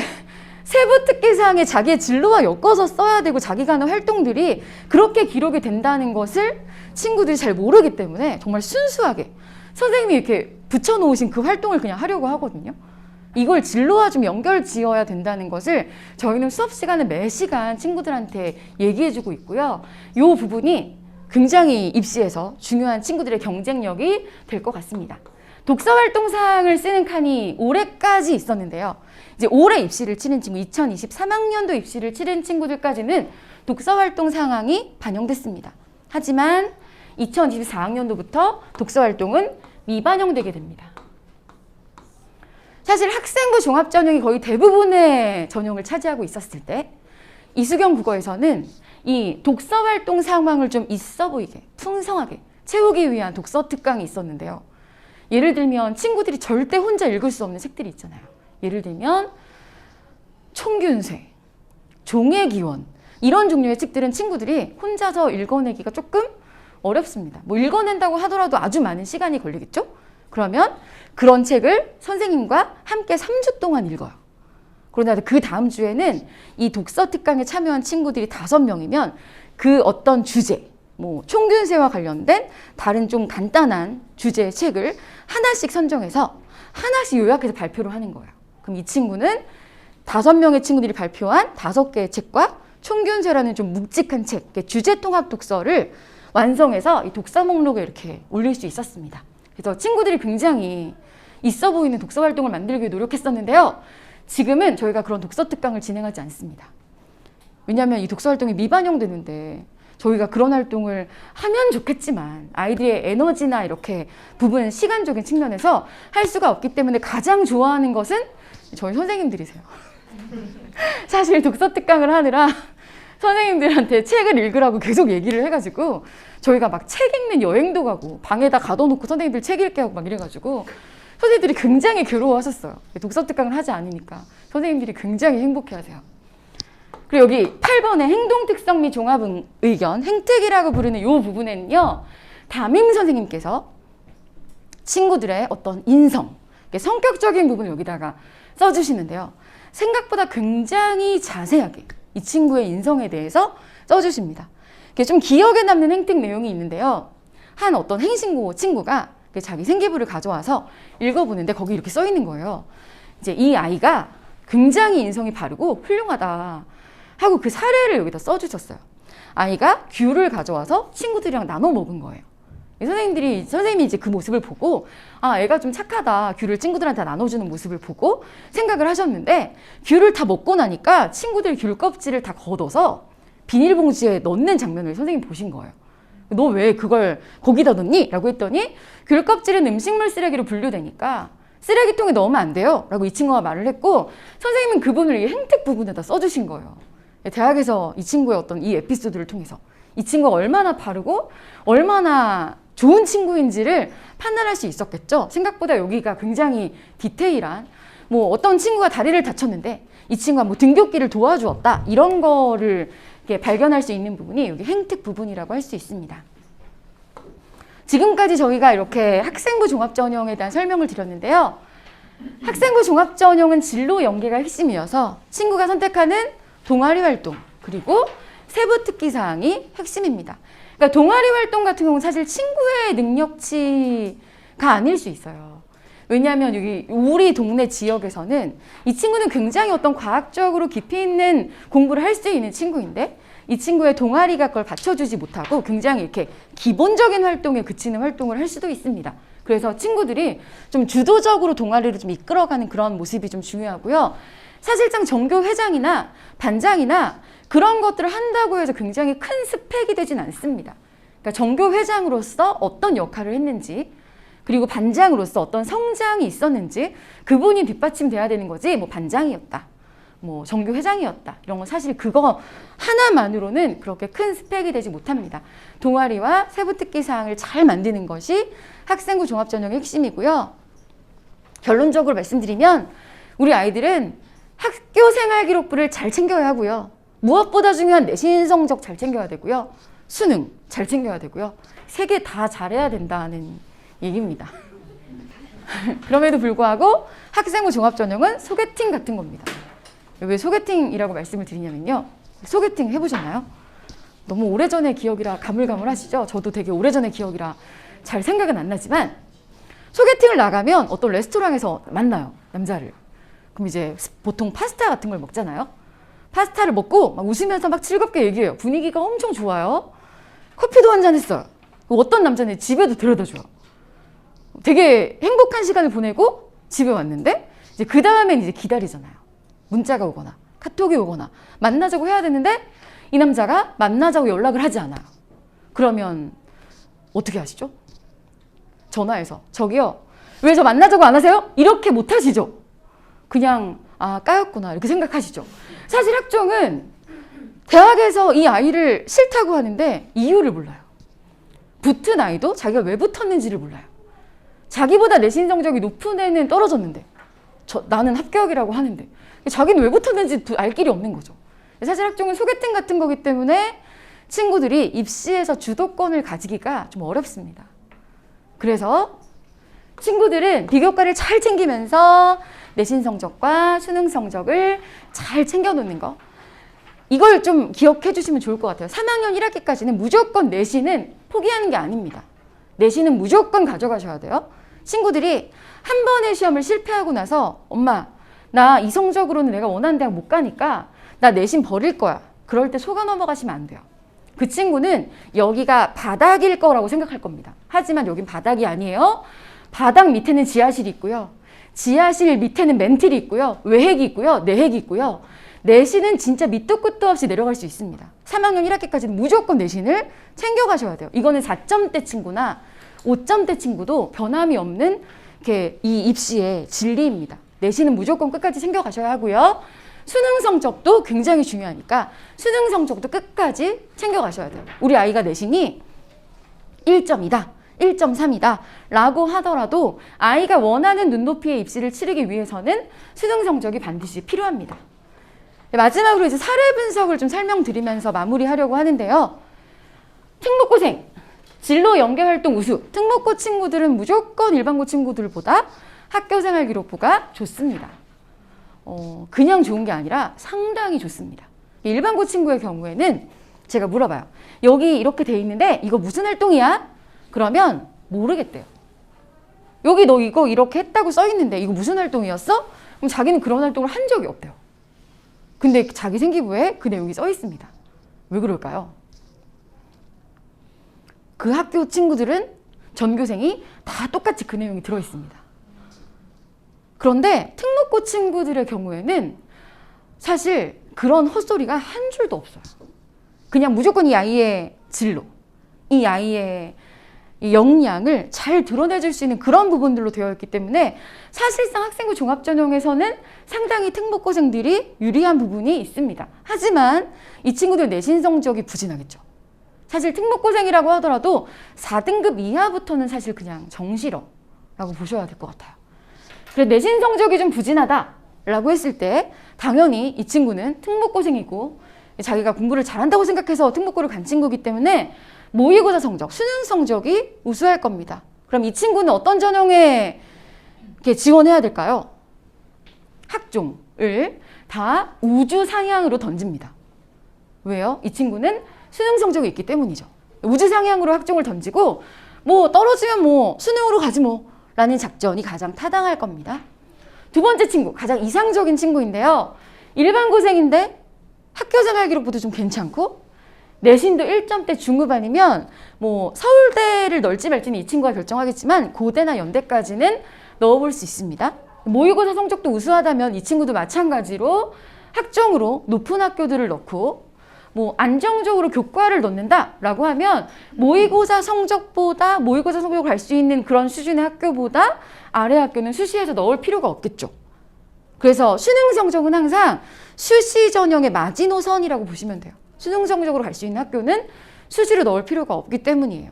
세부 특기사항에 자기의 진로와 엮어서 써야 되고 자기가 하는 활동들이 그렇게 기록이 된다는 것을 친구들이 잘 모르기 때문에 정말 순수하게 선생님이 이렇게 붙여놓으신 그 활동을 그냥 하려고 하거든요. 이걸 진로와 좀 연결 지어야 된다는 것을 저희는 수업 시간에 매 시간 친구들한테 얘기해주고 있고요. 이 부분이 굉장히 입시에서 중요한 친구들의 경쟁력이 될 것 같습니다. 독서활동 사항을 쓰는 칸이 올해까지 있었는데요. 이제 올해 입시를 치는 친구, 2023학년도 입시를 치른 친구들까지는 독서활동 상황이 반영됐습니다. 하지만 2024학년도부터 독서활동은 미반영되게 됩니다. 사실 학생부 종합전형이 거의 대부분의 전형을 차지하고 있었을 때 이수경 국어에서는 이 독서활동 상황을 좀 있어 보이게, 풍성하게 채우기 위한 독서 특강이 있었는데요. 예를 들면 친구들이 절대 혼자 읽을 수 없는 책들이 있잖아요. 예를 들면 총균쇠, 종의기원 이런 종류의 책들은 친구들이 혼자서 읽어내기가 조금 어렵습니다. 뭐 읽어낸다고 하더라도 아주 많은 시간이 걸리겠죠? 그러면 그런 책을 선생님과 함께 3주 동안 읽어요. 그러나 그 다음 주에는 이 독서 특강에 참여한 친구들이 5명이면 그 어떤 주제, 뭐 총균세와 관련된 다른 좀 간단한 주제의 책을 하나씩 선정해서 하나씩 요약해서 발표를 하는 거예요. 그럼 이 친구는 5명의 친구들이 발표한 5개의 책과 총균세라는 좀 묵직한 책, 주제 통합 독서를 완성해서 이 독서 목록에 이렇게 올릴 수 있었습니다. 그래서 친구들이 굉장히 있어 보이는 독서 활동을 만들기 위해 노력했었는데요. 지금은 저희가 그런 독서 특강을 진행하지 않습니다. 왜냐하면 이 독서 활동이 미반영되는데 저희가 그런 활동을 하면 좋겠지만 아이들의 에너지나 이렇게 부분 시간적인 측면에서 할 수가 없기 때문에 가장 좋아하는 것은 저희 선생님들이세요. 사실 독서 특강을 하느라 선생님들한테 책을 읽으라고 계속 얘기를 해가지고 저희가 막 책 읽는 여행도 가고 방에다 가둬놓고 선생님들 책 읽게 하고 막 이래가지고 선생님들이 굉장히 괴로워하셨어요. 독서 특강을 하지 않으니까 선생님들이 굉장히 행복해하세요. 그리고 여기 8번에 행동 특성 및 종합 의견, 행특이라고 부르는 이 부분에는요, 담임 선생님께서 친구들의 어떤 인성, 성격적인 부분을 여기다가 써주시는데요. 생각보다 굉장히 자세하게 이 친구의 인성에 대해서 써주십니다. 좀 기억에 남는 행특 내용이 있는데요. 한 어떤 행신고 친구가 자기 생기부를 가져와서 읽어보는데 거기 이렇게 써 있는 거예요. 이제 이 아이가 굉장히 인성이 바르고 훌륭하다 하고 그 사례를 여기다 써주셨어요. 아이가 귤을 가져와서 친구들이랑 나눠 먹은 거예요. 선생님이 이제 그 모습을 보고, 아, 애가 좀 착하다. 귤을 친구들한테 나눠주는 모습을 보고 생각을 하셨는데, 귤을 다 먹고 나니까 친구들 귤 껍질을 다 걷어서 비닐봉지에 넣는 장면을 선생님이 보신 거예요. 너 왜 그걸 거기다 넣니? 라고 했더니, 귤 껍질은 음식물 쓰레기로 분류되니까 쓰레기통에 넣으면 안 돼요. 라고 이 친구가 말을 했고, 선생님은 그분을 이 행특 부분에다 써주신 거예요. 대학에서 이 친구의 어떤 이 에피소드를 통해서 이 친구가 얼마나 바르고 얼마나 좋은 친구인지를 판단할 수 있었겠죠. 생각보다 여기가 굉장히 디테일한, 뭐 어떤 친구가 다리를 다쳤는데 이 친구가 뭐 등굣길을 도와주었다, 이런 거를 이렇게 발견할 수 있는 부분이 여기 행특 부분이라고 할 수 있습니다. 지금까지 저희가 이렇게 학생부 종합전형에 대한 설명을 드렸는데요. 학생부 종합전형은 진로 연계가 핵심이어서 친구가 선택하는 동아리 활동, 그리고 세부 특기사항이 핵심입니다. 그러니까 동아리 활동 같은 경우는 사실 친구의 능력치가 아닐 수 있어요. 왜냐하면 여기 우리 동네 지역에서는 이 친구는 굉장히 어떤 과학적으로 깊이 있는 공부를 할 수 있는 친구인데, 이 친구의 동아리가 그걸 받쳐주지 못하고 굉장히 이렇게 기본적인 활동에 그치는 활동을 할 수도 있습니다. 그래서 친구들이 좀 주도적으로 동아리를 좀 이끌어가는 그런 모습이 좀 중요하고요. 사실상 전교 회장이나 반장이나 그런 것들을 한다고 해서 굉장히 큰 스펙이 되진 않습니다. 그러니까 전교 회장으로서 어떤 역할을 했는지, 그리고 반장으로서 어떤 성장이 있었는지, 그분이 뒷받침돼야 되는 거지, 뭐 반장이었다, 뭐 전교 회장이었다, 이런 건 사실 그거 하나만으로는 그렇게 큰 스펙이 되지 못합니다. 동아리와 세부 특기 사항을 잘 만드는 것이 학생부 종합전형의 핵심이고요. 결론적으로 말씀드리면 우리 아이들은 학교 생활 기록부를 잘 챙겨야 하고요. 무엇보다 중요한 내신 성적 잘 챙겨야 되고요. 수능 잘 챙겨야 되고요. 세 개 다 잘해야 된다는 얘기입니다. 그럼에도 불구하고 학생부 종합전형은 소개팅 같은 겁니다. 왜 소개팅이라고 말씀을 드리냐면요. 소개팅 해보셨나요? 너무 오래전의 기억이라 가물가물하시죠? 저도 되게 오래전의 기억이라 잘 생각은 안 나지만, 소개팅을 나가면 어떤 레스토랑에서 만나요, 남자를. 그럼 이제 보통 파스타 같은 걸 먹잖아요. 파스타를 먹고 막 웃으면서 막 즐겁게 얘기해요. 분위기가 엄청 좋아요. 커피도 한잔 했어요. 어떤 남자는 집에도 데려다줘요. 되게 행복한 시간을 보내고 집에 왔는데, 이제 그 다음엔 이제 기다리잖아요. 문자가 오거나 카톡이 오거나 만나자고 해야 되는데 이 남자가 만나자고 연락을 하지 않아요. 그러면 어떻게 하시죠? 전화해서 저기요, 왜 저 만나자고 안 하세요? 이렇게 못 하시죠? 그냥 아, 까였구나 이렇게 생각하시죠? 사실 학종은 대학에서 이 아이를 싫다고 하는데 이유를 몰라요. 붙은 아이도 자기가 왜 붙었는지를 몰라요. 자기보다 내신 성적이 높은 애는 떨어졌는데 나는 합격이라고 하는데 자기는 왜 붙었는지 알 길이 없는 거죠. 사실 학종은 소개팅 같은 거기 때문에 친구들이 입시에서 주도권을 가지기가 좀 어렵습니다. 그래서 친구들은 비교과를 잘 챙기면서 내신 성적과 수능 성적을 잘 챙겨놓는 거, 이걸 좀 기억해 주시면 좋을 것 같아요. 3학년 1학기까지는 무조건 내신은 포기하는 게 아닙니다. 내신은 무조건 가져가셔야 돼요. 친구들이 한 번의 시험을 실패하고 나서 엄마, 나 이 성적으로는 내가 원하는 대학 못 가니까 나 내신 버릴 거야. 그럴 때 속아 넘어가시면 안 돼요. 그 친구는 여기가 바닥일 거라고 생각할 겁니다. 하지만 여긴 바닥이 아니에요. 바닥 밑에는 지하실이 있고요. 지하실 밑에는 멘틀이 있고요. 외핵이 있고요. 내핵이 있고요. 내신은 진짜 밑도 끝도 없이 내려갈 수 있습니다. 3학년 1학기까지는 무조건 내신을 챙겨가셔야 돼요. 이거는 4점대 친구나 5점대 친구도 변함이 없는 이 입시의 진리입니다. 내신은 무조건 끝까지 챙겨가셔야 하고요. 수능 성적도 굉장히 중요하니까 수능 성적도 끝까지 챙겨가셔야 돼요. 우리 아이가 내신이 1점이다, 1.3이다 라고 하더라도 아이가 원하는 눈높이의 입시를 치르기 위해서는 수능 성적이 반드시 필요합니다. 마지막으로 이제 사례 분석을 좀 설명드리면서 마무리하려고 하는데요. 특목고생, 진로 연계활동 우수, 특목고 친구들은 무조건 일반고 친구들보다 학교생활 기록부가 좋습니다. 그냥 좋은 게 아니라 상당히 좋습니다. 일반고 친구의 경우에는 제가 물어봐요. 여기 이렇게 돼 있는데 이거 무슨 활동이야? 그러면 모르겠대요. 여기 너 이거 이렇게 했다고 써 있는데 이거 무슨 활동이었어? 그럼 자기는 그런 활동을 한 적이 없대요. 근데 자기 생기부에 그 내용이 써 있습니다. 왜 그럴까요? 그 학교 친구들은 전교생이 다 똑같이 그 내용이 들어 있습니다. 그런데 특목고 친구들의 경우에는 사실 그런 헛소리가 한 줄도 없어요. 그냥 무조건 이 아이의 진로, 이 아이의 이 역량을 잘 드러내줄 수 있는 그런 부분들로 되어 있기 때문에 사실상 학생부 종합전형에서는 상당히 특목고생들이 유리한 부분이 있습니다. 하지만 이 친구들 내신 성적이 부진하겠죠. 사실 특목고생이라고 하더라도 4등급 이하부터는 사실 그냥 정시러라고 보셔야 될 것 같아요. 그래서 내신 성적이 좀 부진하다라고 했을 때 당연히 이 친구는 특목고생이고 자기가 공부를 잘한다고 생각해서 특목고를 간 친구이기 때문에 모의고사 성적, 수능 성적이 우수할 겁니다. 그럼 이 친구는 어떤 전형에 지원해야 될까요? 학종을 다 우주 상향으로 던집니다. 왜요? 이 친구는 수능 성적이 있기 때문이죠. 우주 상향으로 학종을 던지고 뭐 떨어지면 뭐 수능으로 가지 뭐 라는 작전이 가장 타당할 겁니다. 두 번째 친구, 가장 이상적인 친구인데요. 일반고생인데 학교생활 기록부도 좀 괜찮고 내신도 1점대 중후반이면 뭐 서울대를 넣을지 말지는 이 친구가 결정하겠지만 고대나 연대까지는 넣어볼 수 있습니다. 모의고사 성적도 우수하다면 이 친구도 마찬가지로 학종으로 높은 학교들을 넣고 뭐 안정적으로 교과를 넣는다라고 하면 모의고사 성적보다 모의고사 성적을 갈 수 있는 그런 수준의 학교보다 아래 학교는 수시에서 넣을 필요가 없겠죠. 그래서 수능 성적은 항상 수시 전형의 마지노선이라고 보시면 돼요. 수능 성적으로 갈 수 있는 학교는 수시로 넣을 필요가 없기 때문이에요.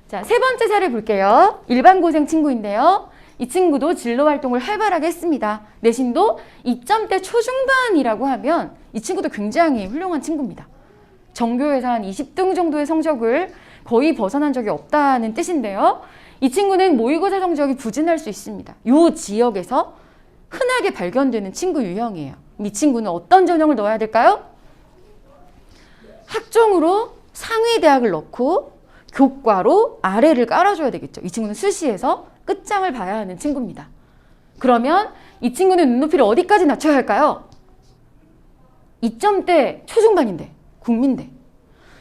자, 세 번째 사례 볼게요. 일반고생 친구인데요. 이 친구도 진로 활동을 활발하게 했습니다. 내신도 2점대 초중반이라고 하면 이 친구도 굉장히 훌륭한 친구입니다. 전교에서 한 20등 정도의 성적을 거의 벗어난 적이 없다는 뜻인데요. 이 친구는 모의고사 성적이 부진할 수 있습니다. 이 지역에서 흔하게 발견되는 친구 유형이에요. 이 친구는 어떤 전형을 넣어야 될까요? 학종으로 상위 대학을 넣고 교과로 아래를 깔아줘야 되겠죠. 이 친구는 수시에서 끝장을 봐야 하는 친구입니다. 그러면 이 친구는 눈높이를 어디까지 낮춰야 할까요? 2점대 초중반인데, 국민대,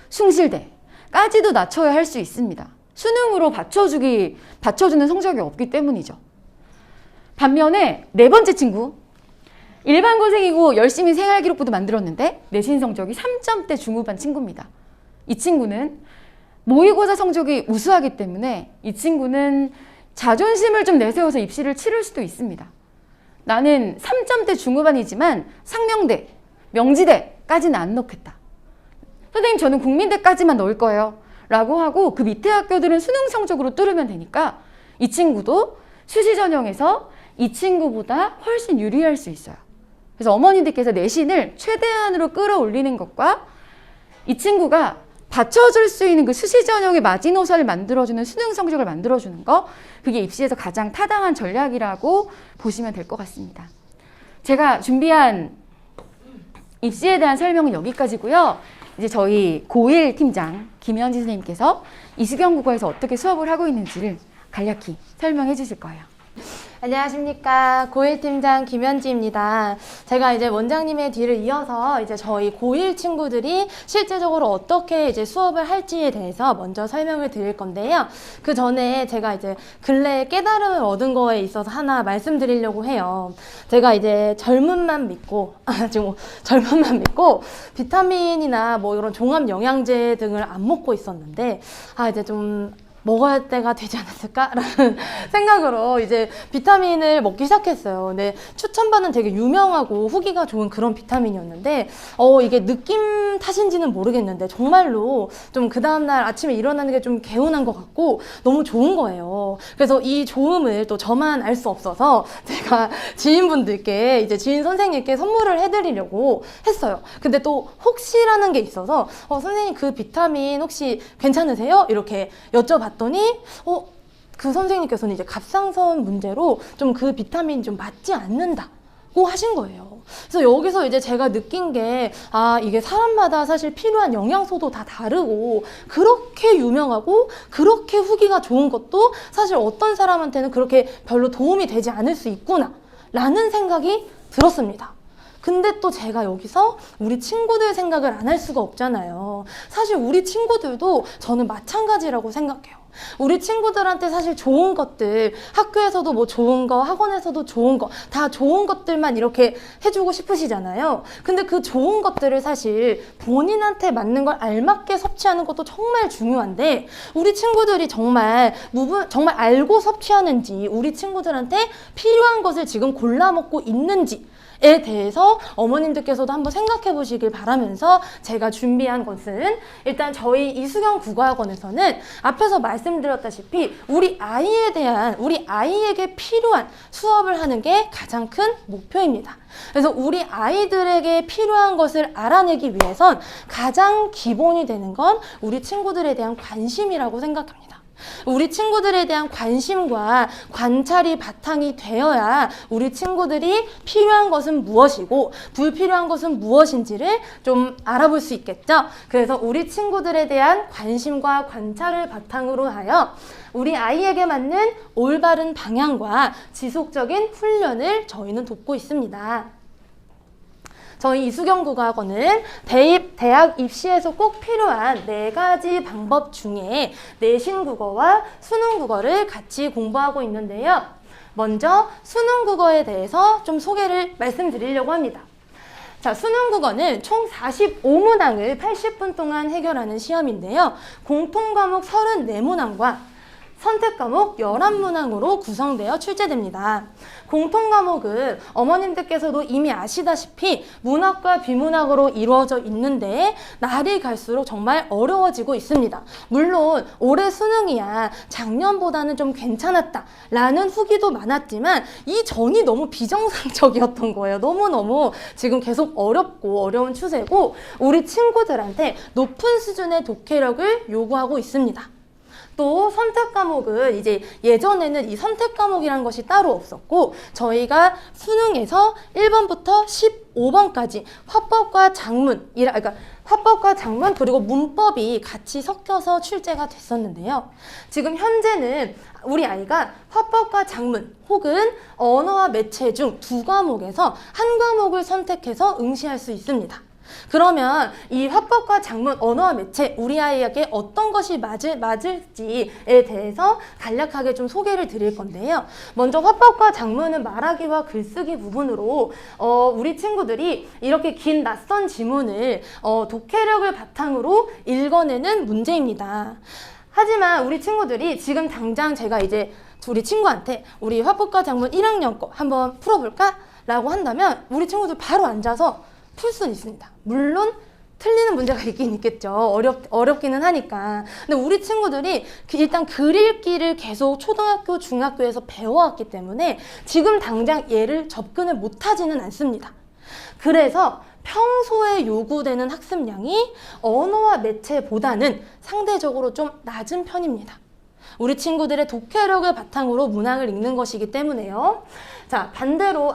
숭실대까지도 낮춰야 할 수 있습니다. 수능으로 받쳐주는 성적이 없기 때문이죠. 반면에 네 번째 친구, 일반고생이고 열심히 생활기록부도 만들었는데 내신 성적이 3점대 중후반 친구입니다. 이 친구는 모의고사 성적이 우수하기 때문에 이 친구는 자존심을 좀 내세워서 입시를 치를 수도 있습니다. 나는 3점대 중후반이지만 상명대, 명지대까지는 안 넣겠다. 선생님 저는 국민대까지만 넣을 거예요. 라고 하고 그 밑에 학교들은 수능 성적으로 뚫으면 되니까 이 친구도 수시 전형에서 이 친구보다 훨씬 유리할 수 있어요. 그래서 어머님들께서 내신을 최대한으로 끌어올리는 것과 이 친구가 받쳐줄 수 있는 그 수시 전형의 마지노선을 만들어주는 수능 성적을 만들어주는 거, 그게 입시에서 가장 타당한 전략이라고 보시면 될 것 같습니다. 제가 준비한 입시에 대한 설명은 여기까지고요. 이제 저희 고1 팀장 김현지 선생님께서 이수경 국어에서 어떻게 수업을 하고 있는지를 간략히 설명해 주실 거예요. 안녕하십니까. 고1 팀장 김현지입니다. 제가 이제 원장님의 뒤를 이어서 이제 저희 고1 친구들이 실제적으로 어떻게 이제 수업을 할지에 대해서 먼저 설명을 드릴 건데요. 그 전에 제가 이제 근래에 깨달음을 얻은 거에 있어서 하나 말씀드리려고 해요. 제가 이제 젊음만 믿고, 젊음만 믿고 비타민이나 뭐 이런 종합 영양제 등을 안 먹고 있었는데, 이제 좀 먹어야 때가 되지 않았을까라는 생각으로 이제 비타민을 먹기 시작했어요. 근데 추천받은 되게 유명하고 후기가 좋은 그런 비타민이었는데 이게 느낌 탓인지는 모르겠는데 정말로 좀 그 다음날 아침에 일어나는 게 좀 개운한 것 같고 너무 좋은 거예요. 그래서 이 좋음을 또 저만 알 수 없어서 제가 지인분들께 이제 지인 선생님께 선물을 해드리려고 했어요. 근데 또 혹시라는 게 있어서 선생님 그 비타민 혹시 괜찮으세요? 이렇게 여쭤봤더니 그 선생님께서는 이제 갑상선 문제로 좀 그 비타민이 좀 맞지 않는다고 하신 거예요. 그래서 여기서 이제 제가 느낀 게 이게 사람마다 사실 필요한 영양소도 다 다르고 그렇게 유명하고 그렇게 후기가 좋은 것도 사실 어떤 사람한테는 그렇게 별로 도움이 되지 않을 수 있구나 라는 생각이 들었습니다. 근데 또 제가 여기서 우리 친구들 생각을 안 할 수가 없잖아요. 사실 우리 친구들도 저는 마찬가지라고 생각해요. 우리 친구들한테 사실 좋은 것들, 학교에서도 뭐 좋은 거, 학원에서도 좋은 거, 다 좋은 것들만 이렇게 해주고 싶으시잖아요. 근데 그 좋은 것들을 사실 본인한테 맞는 걸 알맞게 섭취하는 것도 정말 중요한데, 우리 친구들이 정말 알고 섭취하는지, 우리 친구들한테 필요한 것을 지금 골라 먹고 있는지, 에 대해서 어머님들께서도 한번 생각해 보시길 바라면서 제가 준비한 것은 일단 저희 이수경 국어학원에서는 앞에서 말씀드렸다시피 우리 아이에게 필요한 수업을 하는 게 가장 큰 목표입니다. 그래서 우리 아이들에게 필요한 것을 알아내기 위해선 가장 기본이 되는 건 우리 친구들에 대한 관심이라고 생각합니다. 우리 친구들에 대한 관심과 관찰이 바탕이 되어야 우리 친구들이 필요한 것은 무엇이고 불필요한 것은 무엇인지를 좀 알아볼 수 있겠죠. 그래서 우리 친구들에 대한 관심과 관찰을 바탕으로 하여 우리 아이에게 맞는 올바른 방향과 지속적인 훈련을 저희는 돕고 있습니다. 저희 이수경 국어학원은 대학 입시에서 꼭 필요한 4가지 방법 중에 내신 국어와 수능 국어를 같이 공부하고 있는데요. 먼저 수능 국어에 대해서 좀 소개를 말씀드리려고 합니다. 자, 수능 국어는 총 45문항을 80분 동안 해결하는 시험인데요. 공통과목 34문항과 선택과목 11문항으로 구성되어 출제됩니다. 공통과목은 어머님들께서도 이미 아시다시피 문학과 비문학으로 이루어져 있는데 날이 갈수록 정말 어려워지고 있습니다. 물론 올해 수능이야 작년보다는 좀 괜찮았다 라는 후기도 많았지만 이 전이 너무 비정상적이었던 거예요. 너무너무 지금 계속 어렵고 어려운 추세고 우리 친구들한테 높은 수준의 독해력을 요구하고 있습니다. 또 선택 과목은 이제 예전에는 이 선택 과목이라는 것이 따로 없었고 저희가 수능에서 1번부터 15번까지 화법과 장문 그리고 문법이 같이 섞여서 출제가 됐었는데요. 지금 현재는 우리 아이가 화법과 장문 혹은 언어와 매체 중 2과목에서 한 과목을 선택해서 응시할 수 있습니다. 그러면 이 화법과 장문, 언어와 매체, 우리 아이에게 어떤 것이 맞을지에 대해서 간략하게 좀 소개를 드릴 건데요. 먼저 화법과 장문은 말하기와 글쓰기 부분으로 우리 친구들이 이렇게 긴 낯선 지문을 독해력을 바탕으로 읽어내는 문제입니다. 하지만 우리 친구들이 지금 당장 제가 이제 우리 친구한테 우리 화법과 장문 1학년 거 한번 풀어볼까? 라고 한다면 우리 친구들 바로 앉아서 풀 수는 있습니다. 물론 틀리는 문제가 있긴 있겠죠. 어렵기는 하니까. 근데 우리 친구들이 일단 글 읽기를 계속 초등학교, 중학교에서 배워왔기 때문에 지금 당장 얘를 접근을 못하지는 않습니다. 그래서 평소에 요구되는 학습량이 언어와 매체보다는 상대적으로 좀 낮은 편입니다. 우리 친구들의 독해력을 바탕으로 문항을 읽는 것이기 때문에요. 자, 반대로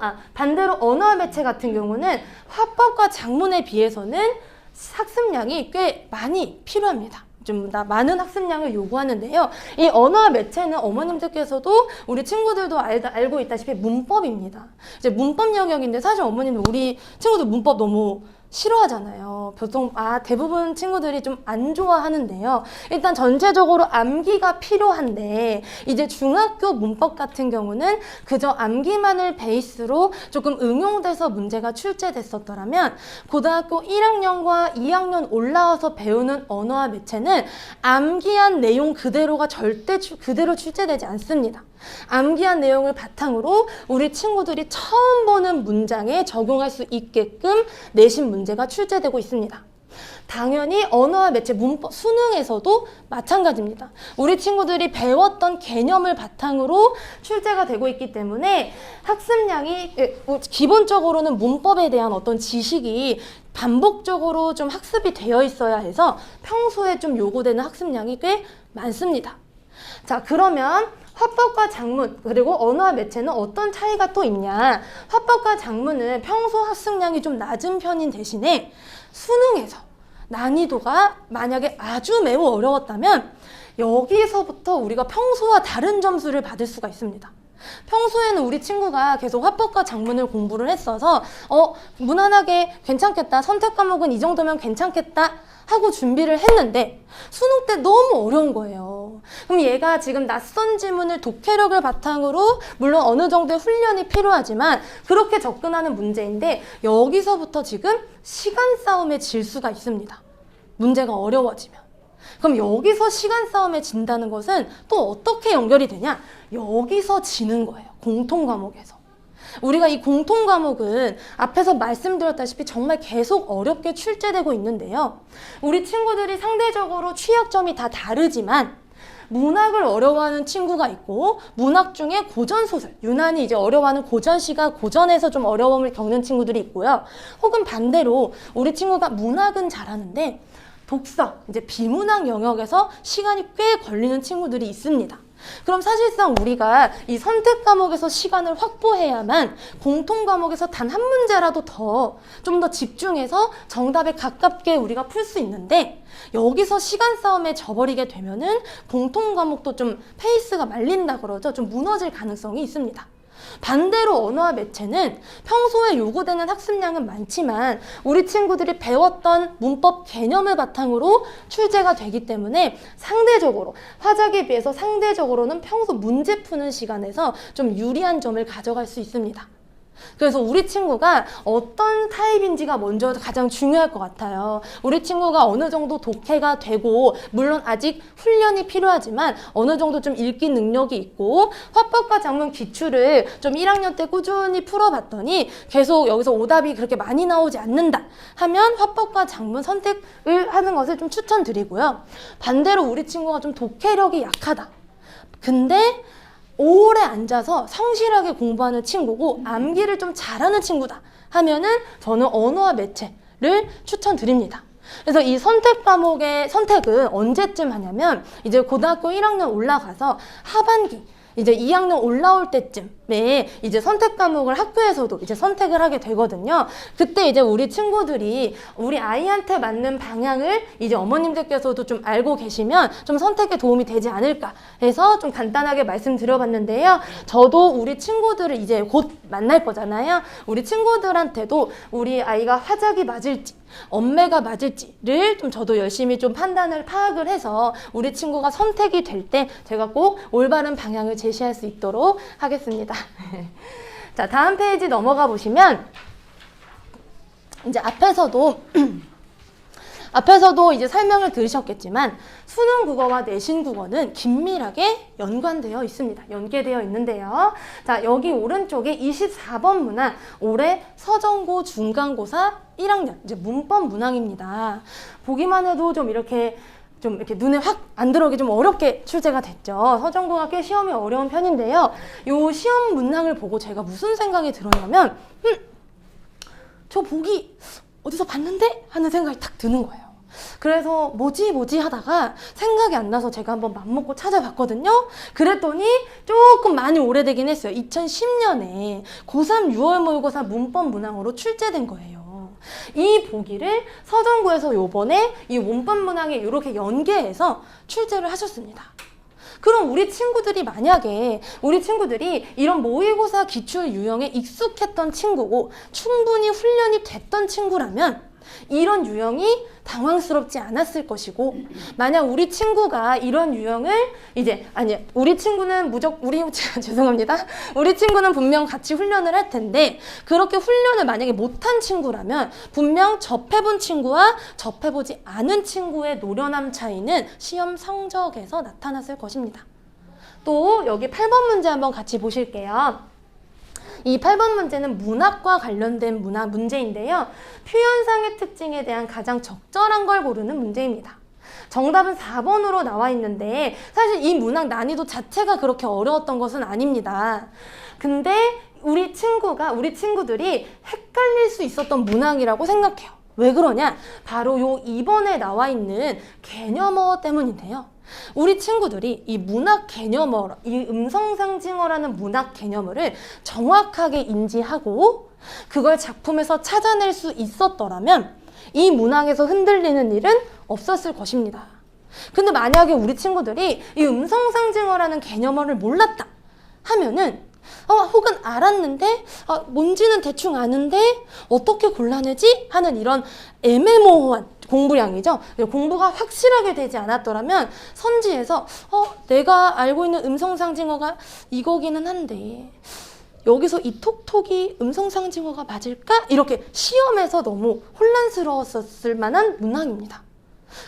언어와 매체 같은 경우는 화법과 장문에 비해서는 학습량이 꽤 많이 필요합니다. 좀 더 많은 학습량을 요구하는데요. 이 언어와 매체는 어머님들께서도 우리 친구들도 알고 있다시피 문법입니다. 이제 문법 영역인데 사실 어머님은 우리 친구들 문법 너무 싫어하잖아요. 보통 대부분 친구들이 좀 안 좋아하는데요. 일단 전체적으로 암기가 필요한데 이제 중학교 문법 같은 경우는 그저 암기만을 베이스로 조금 응용돼서 문제가 출제됐었더라면 고등학교 1학년과 2학년 올라와서 배우는 언어와 매체는 암기한 내용 그대로가 절대 그대로 출제되지 않습니다. 암기한 내용을 바탕으로 우리 친구들이 처음 보는 문장에 적용할 수 있게끔 내신 문제가 출제되고 있습니다. 당연히 언어와 매체 문법 수능에서도 마찬가지입니다. 우리 친구들이 배웠던 개념을 바탕으로 출제가 되고 있기 때문에 학습량이 기본적으로는 문법에 대한 어떤 지식이 반복적으로 좀 학습이 되어 있어야 해서 평소에 좀 요구되는 학습량이 꽤 많습니다. 자, 그러면 화법과 작문 그리고 언어와 매체는 어떤 차이가 또 있냐. 화법과 작문은 평소 학습량이 좀 낮은 편인 대신에 수능에서 난이도가 만약에 아주 매우 어려웠다면 여기서부터 우리가 평소와 다른 점수를 받을 수가 있습니다. 평소에는 우리 친구가 계속 화법과 작문을 공부를 했어서 무난하게 괜찮겠다, 선택 과목은 이 정도면 괜찮겠다 하고 준비를 했는데 수능 때 너무 어려운 거예요. 그럼 얘가 지금 낯선 지문을 독해력을 바탕으로 물론 어느 정도의 훈련이 필요하지만 그렇게 접근하는 문제인데 여기서부터 지금 시간 싸움에 질 수가 있습니다. 문제가 어려워지면. 그럼 여기서 시간 싸움에 진다는 것은 또 어떻게 연결이 되냐? 여기서 지는 거예요. 공통 과목에서. 우리가 이 공통 과목은 앞에서 말씀드렸다시피 정말 계속 어렵게 출제되고 있는데요. 우리 친구들이 상대적으로 취약점이 다 다르지만 문학을 어려워하는 친구가 있고 문학 중에 고전소설, 유난히 이제 어려워하는 고전시가 고전에서 좀 어려움을 겪는 친구들이 있고요. 혹은 반대로 우리 친구가 문학은 잘하는데 독서, 이제 비문학 영역에서 시간이 꽤 걸리는 친구들이 있습니다. 그럼 사실상 우리가 이 선택 과목에서 시간을 확보해야만 공통 과목에서 단 한 문제라도 좀 더 집중해서 정답에 가깝게 우리가 풀 수 있는데 여기서 시간 싸움에 져버리게 되면은 공통 과목도 좀 페이스가 말린다 그러죠. 좀 무너질 가능성이 있습니다. 반대로 언어와 매체는 평소에 요구되는 학습량은 많지만 우리 친구들이 배웠던 문법 개념을 바탕으로 출제가 되기 때문에 상대적으로 화작에 비해서 상대적으로는 평소 문제 푸는 시간에서 좀 유리한 점을 가져갈 수 있습니다. 그래서 우리 친구가 어떤 타입인지가 먼저 가장 중요할 것 같아요. 우리 친구가 어느 정도 독해가 되고 물론 아직 훈련이 필요하지만 어느 정도 좀 읽기 능력이 있고 화법과 작문 기출을 좀 1학년 때 꾸준히 풀어봤더니 계속 여기서 오답이 그렇게 많이 나오지 않는다 하면 화법과 작문 선택을 하는 것을 좀 추천드리고요. 반대로 우리 친구가 좀 독해력이 약하다. 근데 오래 앉아서 성실하게 공부하는 친구고 암기를 좀 잘하는 친구다 하면은 저는 언어와 매체를 추천드립니다. 그래서 이 선택 과목의 선택은 언제쯤 하냐면 이제 고등학교 1학년 올라가서 하반기 이제 2학년 올라올 때쯤에 이제 선택 과목을 학교에서도 이제 선택을 하게 되거든요. 그때 이제 우리 친구들이 우리 아이한테 맞는 방향을 이제 어머님들께서도 좀 알고 계시면 좀 선택에 도움이 되지 않을까 해서 좀 간단하게 말씀드려봤는데요. 저도 우리 친구들을 이제 곧 만날 거잖아요. 우리 친구들한테도 우리 아이가 화작이 맞을지 엄매가 맞을지를 좀 저도 열심히 좀 판단을 파악을 해서 우리 친구가 선택이 될 때 제가 꼭 올바른 방향을 제시할 수 있도록 하겠습니다. 자, 다음 페이지 넘어가 보시면 이제 앞에서도 이제 설명을 들으셨겠지만 수능 국어와 내신 국어는 긴밀하게 연관되어 있습니다. 연계되어 있는데요. 자, 여기 오른쪽에 24번 문항 올해 서정고 중간고사 1학년 이제 문법 문항입니다. 보기만 해도 좀 이렇게 눈에 확 안 들어오게 좀 어렵게 출제가 됐죠. 서정고가 꽤 시험이 어려운 편인데요. 요 시험 문항을 보고 제가 무슨 생각이 들었냐면 저 보기 어디서 봤는데? 하는 생각이 탁 드는 거예요. 그래서 뭐지 하다가 생각이 안 나서 제가 한번 맘먹고 찾아봤거든요. 그랬더니 조금 많이 오래되긴 했어요. 2010년에 고3 6월 모의고사 문법 문항으로 출제된 거예요. 이 보기를 서정고에서 요번에 이 문법 문항에 이렇게 연계해서 출제를 하셨습니다. 그럼 우리 친구들이 만약에 우리 친구들이 이런 모의고사 기출 유형에 익숙했던 친구고 충분히 훈련이 됐던 친구라면 이런 유형이 당황스럽지 않았을 것이고, 만약 우리 친구가 이런 유형을 우리 친구는 죄송합니다. 우리 친구는 분명 같이 훈련을 할 텐데, 그렇게 훈련을 만약에 못한 친구라면 분명 접해본 친구와 접해보지 않은 친구의 노련함 차이는 시험 성적에서 나타났을 것입니다. 또 여기 8번 문제 한번 같이 보실게요. 이 8번 문제는 문학과 관련된 문학 문제인데요. 표현상의 특징에 대한 가장 적절한 걸 고르는 문제입니다. 정답은 4번으로 나와 있는데 사실 이 문학 난이도 자체가 그렇게 어려웠던 것은 아닙니다. 근데 우리 친구들이 헷갈릴 수 있었던 문항이라고 생각해요. 왜 그러냐? 바로 요 2번에 나와 있는 개념어 때문인데요. 우리 친구들이 이 문학 개념어, 이 음성상징어라는 문학 개념어를 정확하게 인지하고 그걸 작품에서 찾아낼 수 있었더라면 이 문항에서 흔들리는 일은 없었을 것입니다. 근데 만약에 우리 친구들이 이 음성상징어라는 개념어를 몰랐다 하면은 혹은 알았는데 뭔지는 대충 아는데 어떻게 골라내지? 하는 이런 애매모호한 공부량이죠. 공부가 확실하게 되지 않았더라면 선지에서 내가 알고 있는 음성상징어가 이거기는 한데 여기서 이 톡톡이 음성상징어가 맞을까? 이렇게 시험에서 너무 혼란스러웠을 만한 문항입니다.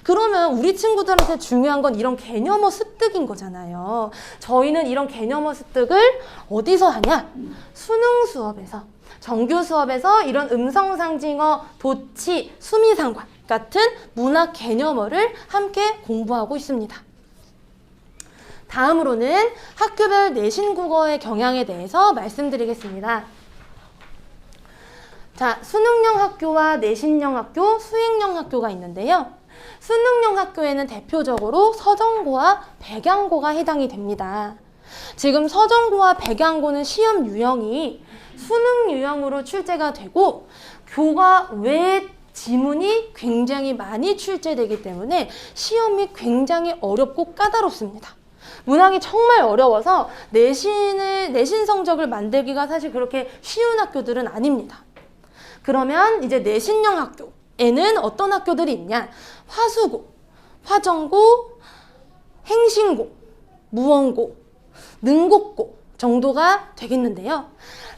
그러면 우리 친구들한테 중요한 건 이런 개념어 습득인 거잖아요. 저희는 이런 개념어 습득을 어디서 하냐? 수능 수업에서, 정규 수업에서 이런 음성상징어, 도치, 수미상관 같은 문학 개념어를 함께 공부하고 있습니다. 다음으로는 학교별 내신 국어의 경향에 대해서 말씀드리겠습니다. 자, 수능형 학교와 내신형 학교, 수행형 학교가 있는데요. 수능형 학교에는 대표적으로 서정고와 백양고가 해당이 됩니다. 지금 서정고와 백양고는 시험 유형이 수능 유형으로 출제가 되고 교과 외 지문이 굉장히 많이 출제되기 때문에 시험이 굉장히 어렵고 까다롭습니다. 문항이 정말 어려워서 내신 성적을 만들기가 사실 그렇게 쉬운 학교들은 아닙니다. 그러면 이제 내신형 학교에는 어떤 학교들이 있냐? 화수고, 화정고, 행신고, 무언고, 능곡고 정도가 되겠는데요.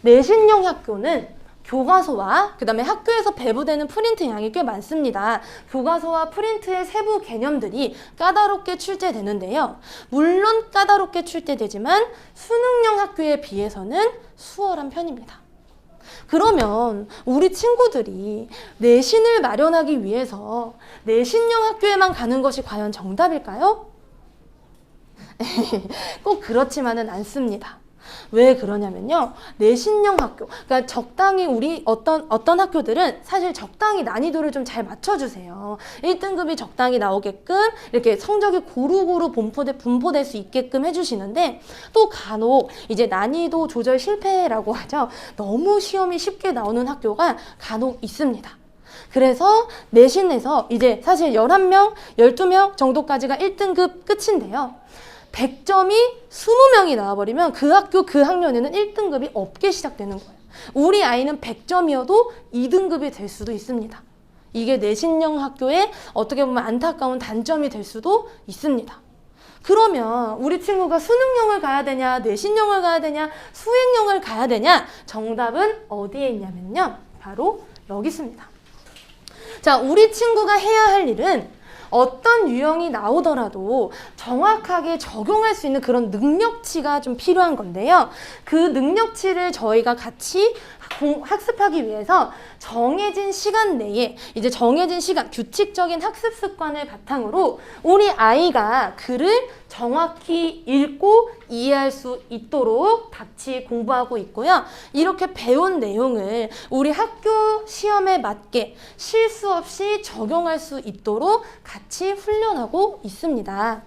내신형 학교는 교과서와 그 다음에 학교에서 배부되는 프린트 양이 꽤 많습니다. 교과서와 프린트의 세부 개념들이 까다롭게 출제되는데요. 물론 까다롭게 출제되지만 수능형 학교에 비해서는 수월한 편입니다. 그러면 우리 친구들이 내신을 마련하기 위해서 내신형 학교에만 가는 것이 과연 정답일까요? 꼭 그렇지만은 않습니다. 왜 그러냐면요. 내신형 학교, 그러니까 적당히 우리 어떤 학교들은 사실 적당히 난이도를 좀 잘 맞춰주세요. 1등급이 적당히 나오게끔 이렇게 성적이 고루고루 분포될 수 있게끔 해주시는데 또 간혹 이제 난이도 조절 실패라고 하죠. 너무 시험이 쉽게 나오는 학교가 간혹 있습니다. 그래서 내신에서 이제 사실 11명, 12명 정도까지가 1등급 끝인데요. 100점이 20명이 나와버리면 그 학교 그 학년에는 1등급이 없게 시작되는 거예요. 우리 아이는 100점이어도 2등급이 될 수도 있습니다. 이게 내신형 학교의 어떻게 보면 안타까운 단점이 될 수도 있습니다. 그러면 우리 친구가 수능형을 가야 되냐, 내신형을 가야 되냐, 수행형을 가야 되냐? 정답은 어디에 있냐면요. 바로 여기 있습니다. 자, 우리 친구가 해야 할 일은 어떤 유형이 나오더라도 정확하게 적용할 수 있는 그런 능력치가 좀 필요한 건데요. 그 능력치를 저희가 같이 학습하기 위해서 정해진 시간 내에 이제 정해진 시간, 규칙적인 학습 습관을 바탕으로 우리 아이가 글을 정확히 읽고 이해할 수 있도록 같이 공부하고 있고요. 이렇게 배운 내용을 우리 학교 시험에 맞게 실수 없이 적용할 수 있도록 같이 훈련하고 있습니다.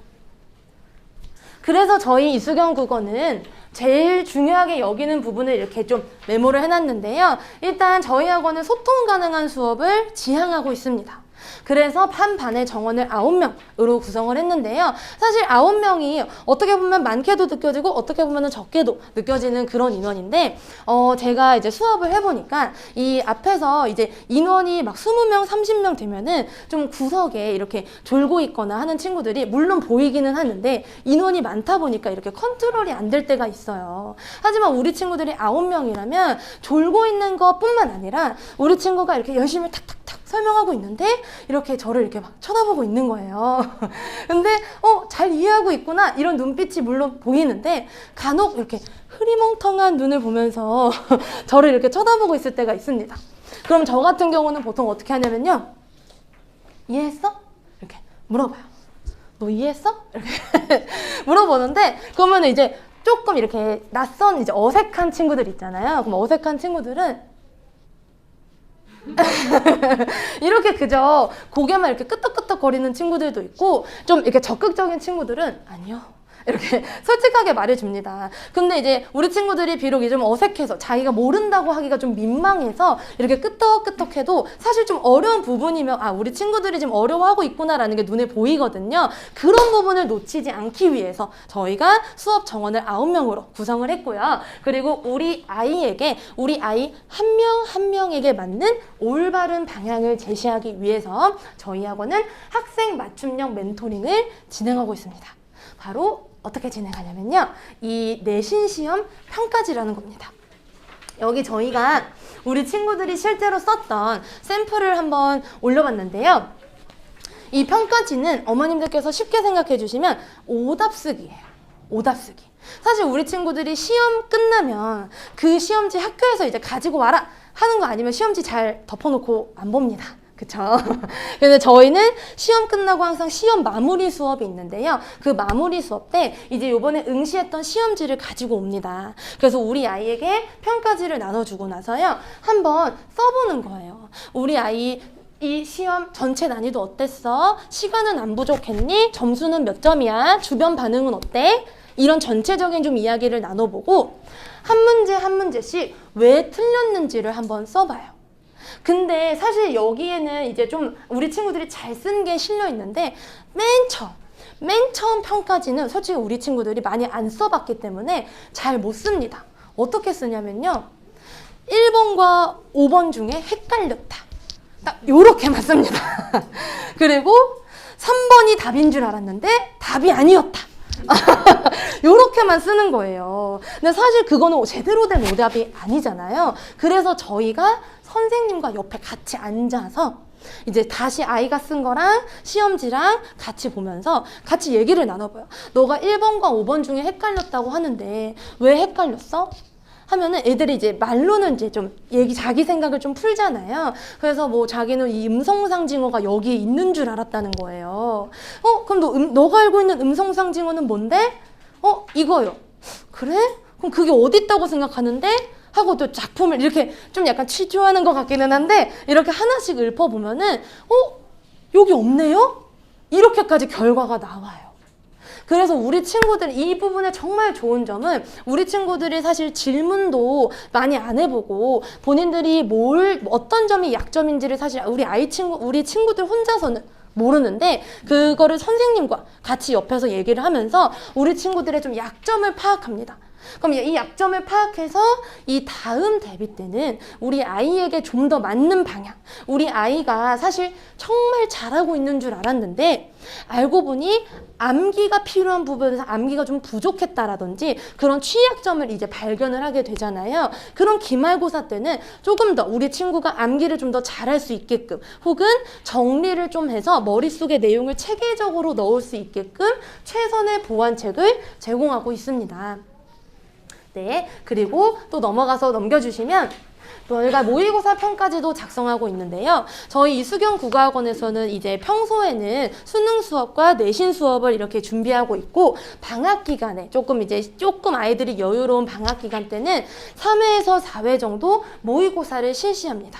그래서 저희 이수경 국어는 제일 중요하게 여기는 부분을 이렇게 좀 메모를 해놨는데요. 일단 저희 학원은 소통 가능한 수업을 지향하고 있습니다. 그래서 한 반의 정원을 9명으로 구성을 했는데요. 사실 9명이 어떻게 보면 많게도 느껴지고 어떻게 보면 적게도 느껴지는 그런 인원인데 제가 이제 수업을 해보니까 이 앞에서 이제 인원이 막 20명, 30명 되면은 좀 구석에 이렇게 졸고 있거나 하는 친구들이 물론 보이기는 하는데 인원이 많다 보니까 이렇게 컨트롤이 안 될 때가 있어요. 하지만 우리 친구들이 9명이라면 졸고 있는 것뿐만 아니라 우리 친구가 이렇게 열심히 탁탁탁 설명하고 있는데 이렇게 저를 이렇게 막 쳐다보고 있는 거예요. 근데 잘 이해하고 있구나 이런 눈빛이 물론 보이는데 간혹 이렇게 흐리멍텅한 눈을 보면서 저를 이렇게 쳐다보고 있을 때가 있습니다. 그럼 저 같은 경우는 보통 어떻게 하냐면요. 이해했어? 이렇게 물어봐요. 너 이해했어? 이렇게 물어보는데 그러면 이제 조금 이렇게 낯선 이제 어색한 친구들 있잖아요. 그럼 어색한 친구들은 이렇게 그저 고개만 이렇게 끄덕끄덕 거리는 친구들도 있고 좀 이렇게 적극적인 친구들은 아니요. 이렇게 솔직하게 말해줍니다. 근데 이제 우리 친구들이 비록 좀 어색해서 자기가 모른다고 하기가 좀 민망해서 이렇게 끄떡끄떡해도 사실 좀 어려운 부분이면 우리 친구들이 지금 어려워하고 있구나라는 게 눈에 보이거든요. 그런 부분을 놓치지 않기 위해서 저희가 수업 정원을 9명으로 구성을 했고요. 그리고 우리 아이 한 명 한 명에게 맞는 올바른 방향을 제시하기 위해서 저희 학원은 학생 맞춤형 멘토링을 진행하고 있습니다. 바로 어떻게 진행하냐면요. 이 내신 시험 평가지라는 겁니다. 여기 저희가 우리 친구들이 실제로 썼던 샘플을 한번 올려봤는데요. 이 평가지는 어머님들께서 쉽게 생각해 주시면 오답쓰기예요. 오답쓰기. 사실 우리 친구들이 시험 끝나면 그 시험지 학교에서 이제 가지고 와라 하는 거 아니면 시험지 잘 덮어놓고 안 봅니다. 그쵸? 그래서 저희는 시험 끝나고 항상 시험 마무리 수업이 있는데요. 그 마무리 수업 때 이제 요번에 응시했던 시험지를 가지고 옵니다. 그래서 우리 아이에게 평가지를 나눠주고 나서요. 한번 써보는 거예요. 우리 아이 이 시험 전체 난이도 어땠어? 시간은 안 부족했니? 점수는 몇 점이야? 주변 반응은 어때? 이런 전체적인 좀 이야기를 나눠보고 한 문제 한 문제씩 왜 틀렸는지를 한번 써봐요. 근데 사실 여기에는 이제 좀 우리 친구들이 잘 쓴 게 실려 있는데 맨 처음 평가지는 솔직히 우리 친구들이 많이 안 써봤기 때문에 잘 못 씁니다. 어떻게 쓰냐면요. 1번과 5번 중에 헷갈렸다. 딱 요렇게만 씁니다. 그리고 3번이 답인 줄 알았는데 답이 아니었다. 요렇게만 쓰는 거예요. 근데 사실 그거는 제대로 된 오답이 아니잖아요. 그래서 저희가 선생님과 옆에 같이 앉아서 이제 다시 아이가 쓴 거랑 시험지랑 같이 보면서 같이 얘기를 나눠봐요. 너가 1번과 5번 중에 헷갈렸다고 하는데 왜 헷갈렸어? 하면은 애들이 이제 말로는 이제 좀 자기 생각을 좀 풀잖아요. 그래서 뭐 자기는 이 음성상징어가 여기에 있는 줄 알았다는 거예요. 그럼 너가 알고 있는 음성상징어는 뭔데? 이거요. 그래? 그럼 그게 어디 있다고 생각하는데? 하고 또 작품을 이렇게 좀 약간 취조하는 것 같기는 한데 이렇게 하나씩 읊어보면은 여기 없네요? 이렇게까지 결과가 나와요. 그래서 우리 친구들 이 부분에 정말 좋은 점은 우리 친구들이 사실 질문도 많이 안 해보고 본인들이 어떤 점이 약점인지를 사실 우리 친구들 혼자서는 모르는데 그거를 선생님과 같이 옆에서 얘기를 하면서 우리 친구들의 좀 약점을 파악합니다. 그럼 이 약점을 파악해서 이 다음 대비 때는 우리 아이에게 좀 더 맞는 방향, 우리 아이가 사실 정말 잘하고 있는 줄 알았는데 알고 보니 암기가 필요한 부분에서 암기가 좀 부족했다라든지 그런 취약점을 이제 발견을 하게 되잖아요. 그런 기말고사 때는 조금 더 우리 친구가 암기를 좀 더 잘할 수 있게끔 혹은 정리를 좀 해서 머릿속에 내용을 체계적으로 넣을 수 있게끔 최선의 보완책을 제공하고 있습니다. 네, 그리고 또 넘겨주시면 저희가 모의고사 평가지도 작성하고 있는데요. 저희 이수경 국어학원에서는 이제 평소에는 수능 수업과 내신 수업을 이렇게 준비하고 있고 방학 기간에 조금 아이들이 여유로운 방학 기간 때는 3회에서 4회 정도 모의고사를 실시합니다.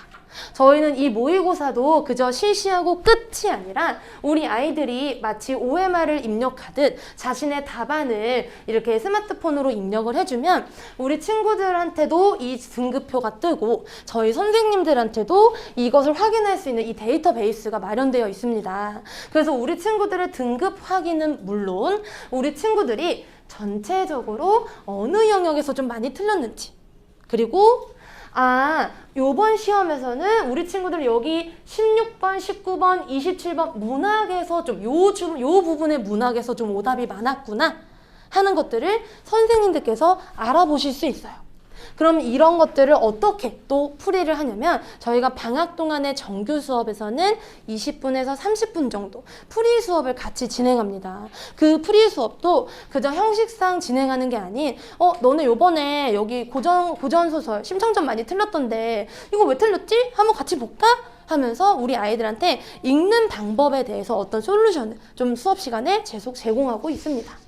저희는 이 모의고사도 그저 실시하고 끝이 아니라 우리 아이들이 마치 OMR을 입력하듯 자신의 답안을 이렇게 스마트폰으로 입력을 해주면 우리 친구들한테도 이 등급표가 뜨고 저희 선생님들한테도 이것을 확인할 수 있는 이 데이터베이스가 마련되어 있습니다. 그래서 우리 친구들의 등급 확인은 물론 우리 친구들이 전체적으로 어느 영역에서 좀 많이 틀렸는지, 그리고 요번 시험에서는 우리 친구들 여기 16번, 19번, 27번 문학에서 요 부분의 문학에서 좀 오답이 많았구나 하는 것들을 선생님들께서 알아보실 수 있어요. 그럼 이런 것들을 어떻게 또 풀이를 하냐면 저희가 방학 동안의 정규 수업에서는 20분에서 30분 정도 풀이 수업을 같이 진행합니다. 그 풀이 수업도 그저 형식상 진행하는 게 아닌 너네 요번에 여기 고전소설 심청전 많이 틀렸던데 이거 왜 틀렸지? 한번 같이 볼까? 하면서 우리 아이들한테 읽는 방법에 대해서 어떤 솔루션을 좀 수업 시간에 계속 제공하고 있습니다.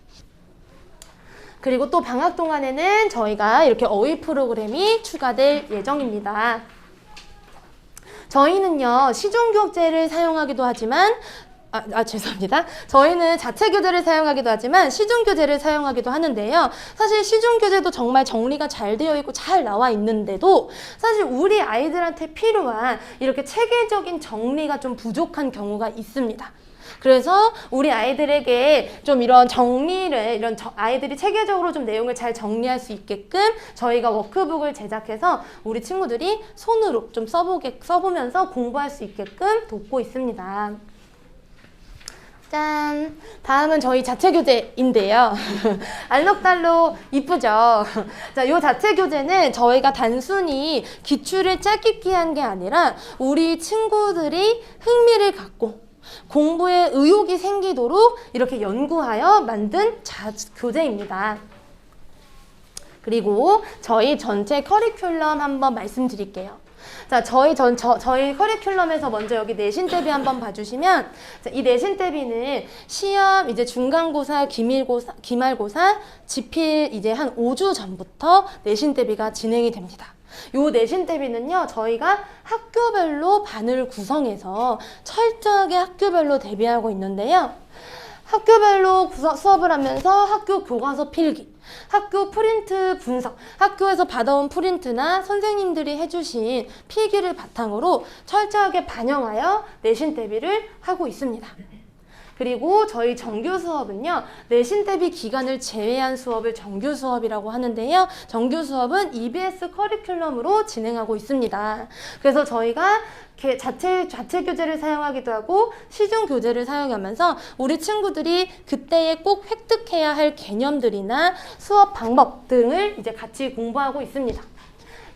그리고 또 방학 동안에는 저희가 이렇게 어휘 프로그램이 추가될 예정입니다. 저희는요, 시중교재를 사용하기도 하지만 죄송합니다. 저희는 자체 교재를 사용하기도 하지만 시중교재를 사용하기도 하는데요. 사실 시중교재도 정말 정리가 잘 되어 있고 잘 나와 있는데도 사실 우리 아이들한테 필요한 이렇게 체계적인 정리가 좀 부족한 경우가 있습니다. 그래서 우리 아이들에게 좀 이런 정리를, 아이들이 체계적으로 좀 내용을 잘 정리할 수 있게끔 저희가 워크북을 제작해서 우리 친구들이 손으로 좀 써보면서 공부할 수 있게끔 돕고 있습니다. 짠! 다음은 저희 자체 교재인데요. 알록달록 이쁘죠? 자, 요 자체 교재는 저희가 단순히 기출을 짜깁기 한 게 아니라 우리 친구들이 흥미를 갖고 공부에 의욕이 생기도록 이렇게 연구하여 만든 교재입니다. 그리고 저희 전체 커리큘럼 한번 말씀드릴게요. 자, 저희 커리큘럼에서 먼저 여기 내신 대비 한번 봐주시면, 자, 이 내신 대비는 시험 이제 중간고사, 기말고사, 집필 이제 한 5주 전부터 내신 대비가 진행이 됩니다. 요 내신 대비는요, 저희가 학교별로 반을 구성해서 철저하게 학교별로 대비하고 있는데요. 학교별로 수업을 하면서 학교 교과서 필기, 학교 프린트 분석, 학교에서 받아온 프린트나 선생님들이 해주신 필기를 바탕으로 철저하게 반영하여 내신 대비를 하고 있습니다. 그리고 저희 정규 수업은요, 내신 대비 기간을 제외한 수업을 정규 수업이라고 하는데요. 정규 수업은 EBS 커리큘럼으로 진행하고 있습니다. 그래서 저희가 자체 교재를 사용하기도 하고 시중 교재를 사용하면서 우리 친구들이 그때에 꼭 획득해야 할 개념들이나 수업 방법 등을 이제 같이 공부하고 있습니다.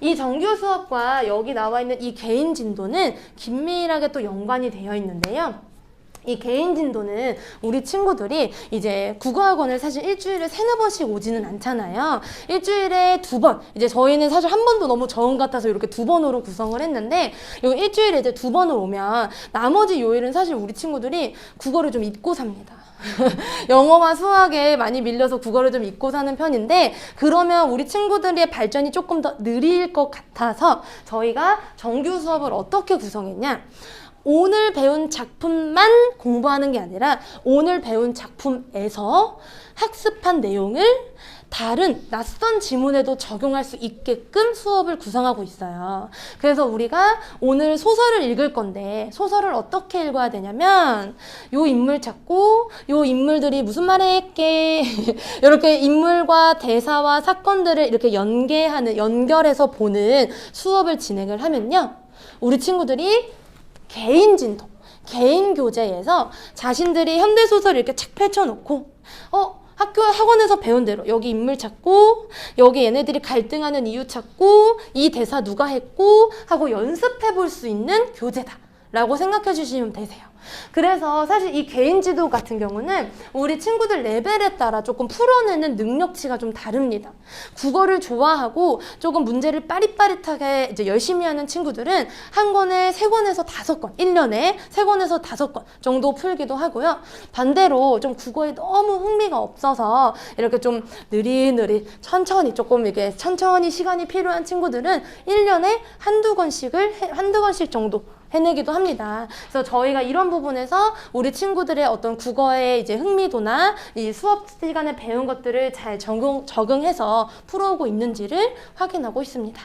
이 정규 수업과 여기 나와 있는 이 개인 진도는 긴밀하게 또 연관이 되어 있는데요. 이 개인 진도는 우리 친구들이 이제 국어학원을 사실 일주일에 3-4번씩 오지는 않잖아요. 일주일에 2번, 이제 저희는 사실 한 번도 너무 적은 것 같아서 이렇게 2번으로 구성을 했는데, 요 일주일에 이제 2번을 오면 나머지 요일은 사실 우리 친구들이 국어를 좀 잊고 삽니다. 영어와 수학에 많이 밀려서 국어를 좀 잊고 사는 편인데, 그러면 우리 친구들의 발전이 조금 더 느릴 것 같아서 저희가 정규 수업을 어떻게 구성했냐, 오늘 배운 작품만 공부하는 게 아니라 오늘 배운 작품에서 학습한 내용을 다른 낯선 지문에도 적용할 수 있게끔 수업을 구성하고 있어요. 그래서 우리가 오늘 소설을 읽을 건데 소설을 어떻게 읽어야 되냐면 요 인물 찾고 요 인물들이 무슨 말을 했게 이렇게 인물과 대사와 사건들을 이렇게 연결해서 보는 수업을 진행을 하면요. 우리 친구들이 개인 진도, 개인 교재에서 자신들이 현대소설을 이렇게 착 펼쳐놓고 학원에서 배운 대로 여기 인물 찾고 여기 얘네들이 갈등하는 이유 찾고 이 대사 누가 했고 하고 연습해 볼 수 있는 교재다 라고 생각해 주시면 되세요. 그래서 사실 이 개인 지도 같은 경우는 우리 친구들 레벨에 따라 조금 풀어내는 능력치가 좀 다릅니다. 국어를 좋아하고 조금 문제를 빠릿빠릿하게 이제 열심히 하는 친구들은 한 권에 3권에서 5권, 1년에 3권에서 5권 정도 풀기도 하고요. 반대로 좀 국어에 너무 흥미가 없어서 이렇게 좀 느릿느릿 천천히 조금 이렇게 천천히 시간이 필요한 친구들은 1년에 한두 권씩 정도 해내기도 합니다. 그래서 저희가 이런 부분에서 우리 친구들의 어떤 국어의 이제 흥미도나 이 수업 시간에 배운 것들을 잘 적응해서 풀어오고 있는지를 확인하고 있습니다.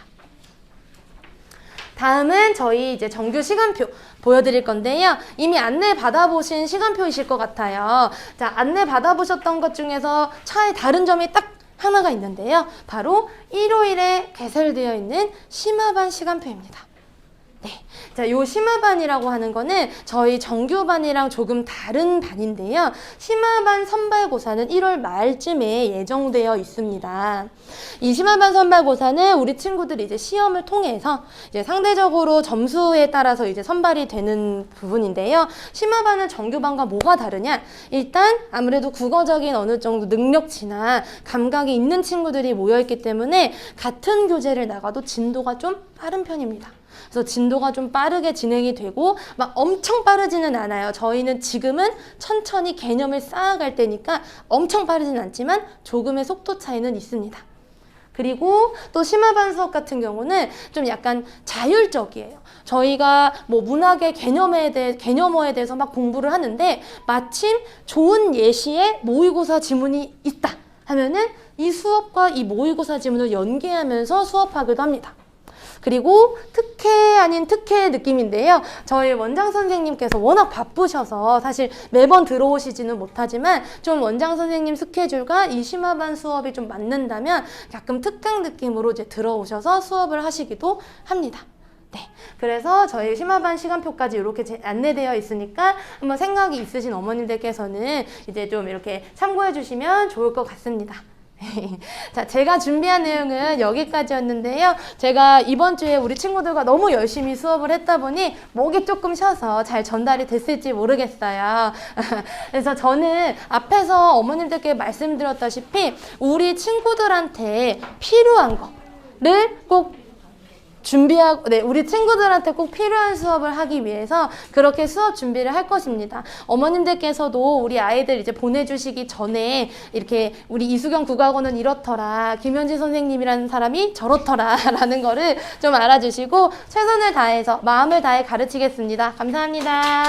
다음은 저희 이제 정규 시간표 보여드릴 건데요. 이미 안내 받아보신 시간표이실 것 같아요. 자, 안내 받아보셨던 것 중에서 차에 다른 점이 딱 하나가 있는데요. 바로 일요일에 개설되어 있는 심화반 시간표입니다. 네. 자, 요 심화반이라고 하는 거는 저희 정규반이랑 조금 다른 반인데요. 심화반 선발고사는 1월 말쯤에 예정되어 있습니다. 이 심화반 선발고사는 우리 친구들이 이제 시험을 통해서 이제 상대적으로 점수에 따라서 이제 선발이 되는 부분인데요. 심화반은 정규반과 뭐가 다르냐? 일단 아무래도 국어적인 어느 정도 능력치나 감각이 있는 친구들이 모여있기 때문에 같은 교재를 나가도 진도가 좀 빠른 편입니다. 그래서 진도가 좀 빠르게 진행이 되고 막 엄청 빠르지는 않아요. 저희는 지금은 천천히 개념을 쌓아갈 때니까 엄청 빠르진 않지만 조금의 속도 차이는 있습니다. 그리고 또 심화반 수업 같은 경우는 좀 약간 자율적이에요. 저희가 뭐 문학의 개념어에 대해서 막 공부를 하는데 마침 좋은 예시에 모의고사 지문이 있다 하면은 이 수업과 이 모의고사 지문을 연계하면서 수업하기도 합니다. 그리고 특혜 아닌 특혜 느낌인데요. 저희 원장 선생님께서 워낙 바쁘셔서 사실 매번 들어오시지는 못하지만 좀 원장 선생님 스케줄과 이 심화반 수업이 좀 맞는다면 가끔 특강 느낌으로 이제 들어오셔서 수업을 하시기도 합니다. 네, 그래서 저희 심화반 시간표까지 이렇게 안내되어 있으니까 한번 생각이 있으신 어머님들께서는 이제 좀 이렇게 참고해 주시면 좋을 것 같습니다. 자, 제가 준비한 내용은 여기까지였는데요. 제가 이번 주에 우리 친구들과 너무 열심히 수업을 했다 보니 목이 조금 쉬어서 잘 전달이 됐을지 모르겠어요. 그래서 저는 앞에서 어머님들께 말씀드렸다시피 우리 친구들한테 필요한 거를 꼭 준비하고, 네, 우리 친구들한테 꼭 필요한 수업을 하기 위해서 그렇게 수업 준비를 할 것입니다. 어머님들께서도 우리 아이들 이제 보내주시기 전에 이렇게 우리 이수경 국악원은 이렇더라, 김현지 선생님이라는 사람이 저렇더라 라는 거를 좀 알아주시고 최선을 다해서 마음을 다해 가르치겠습니다. 감사합니다.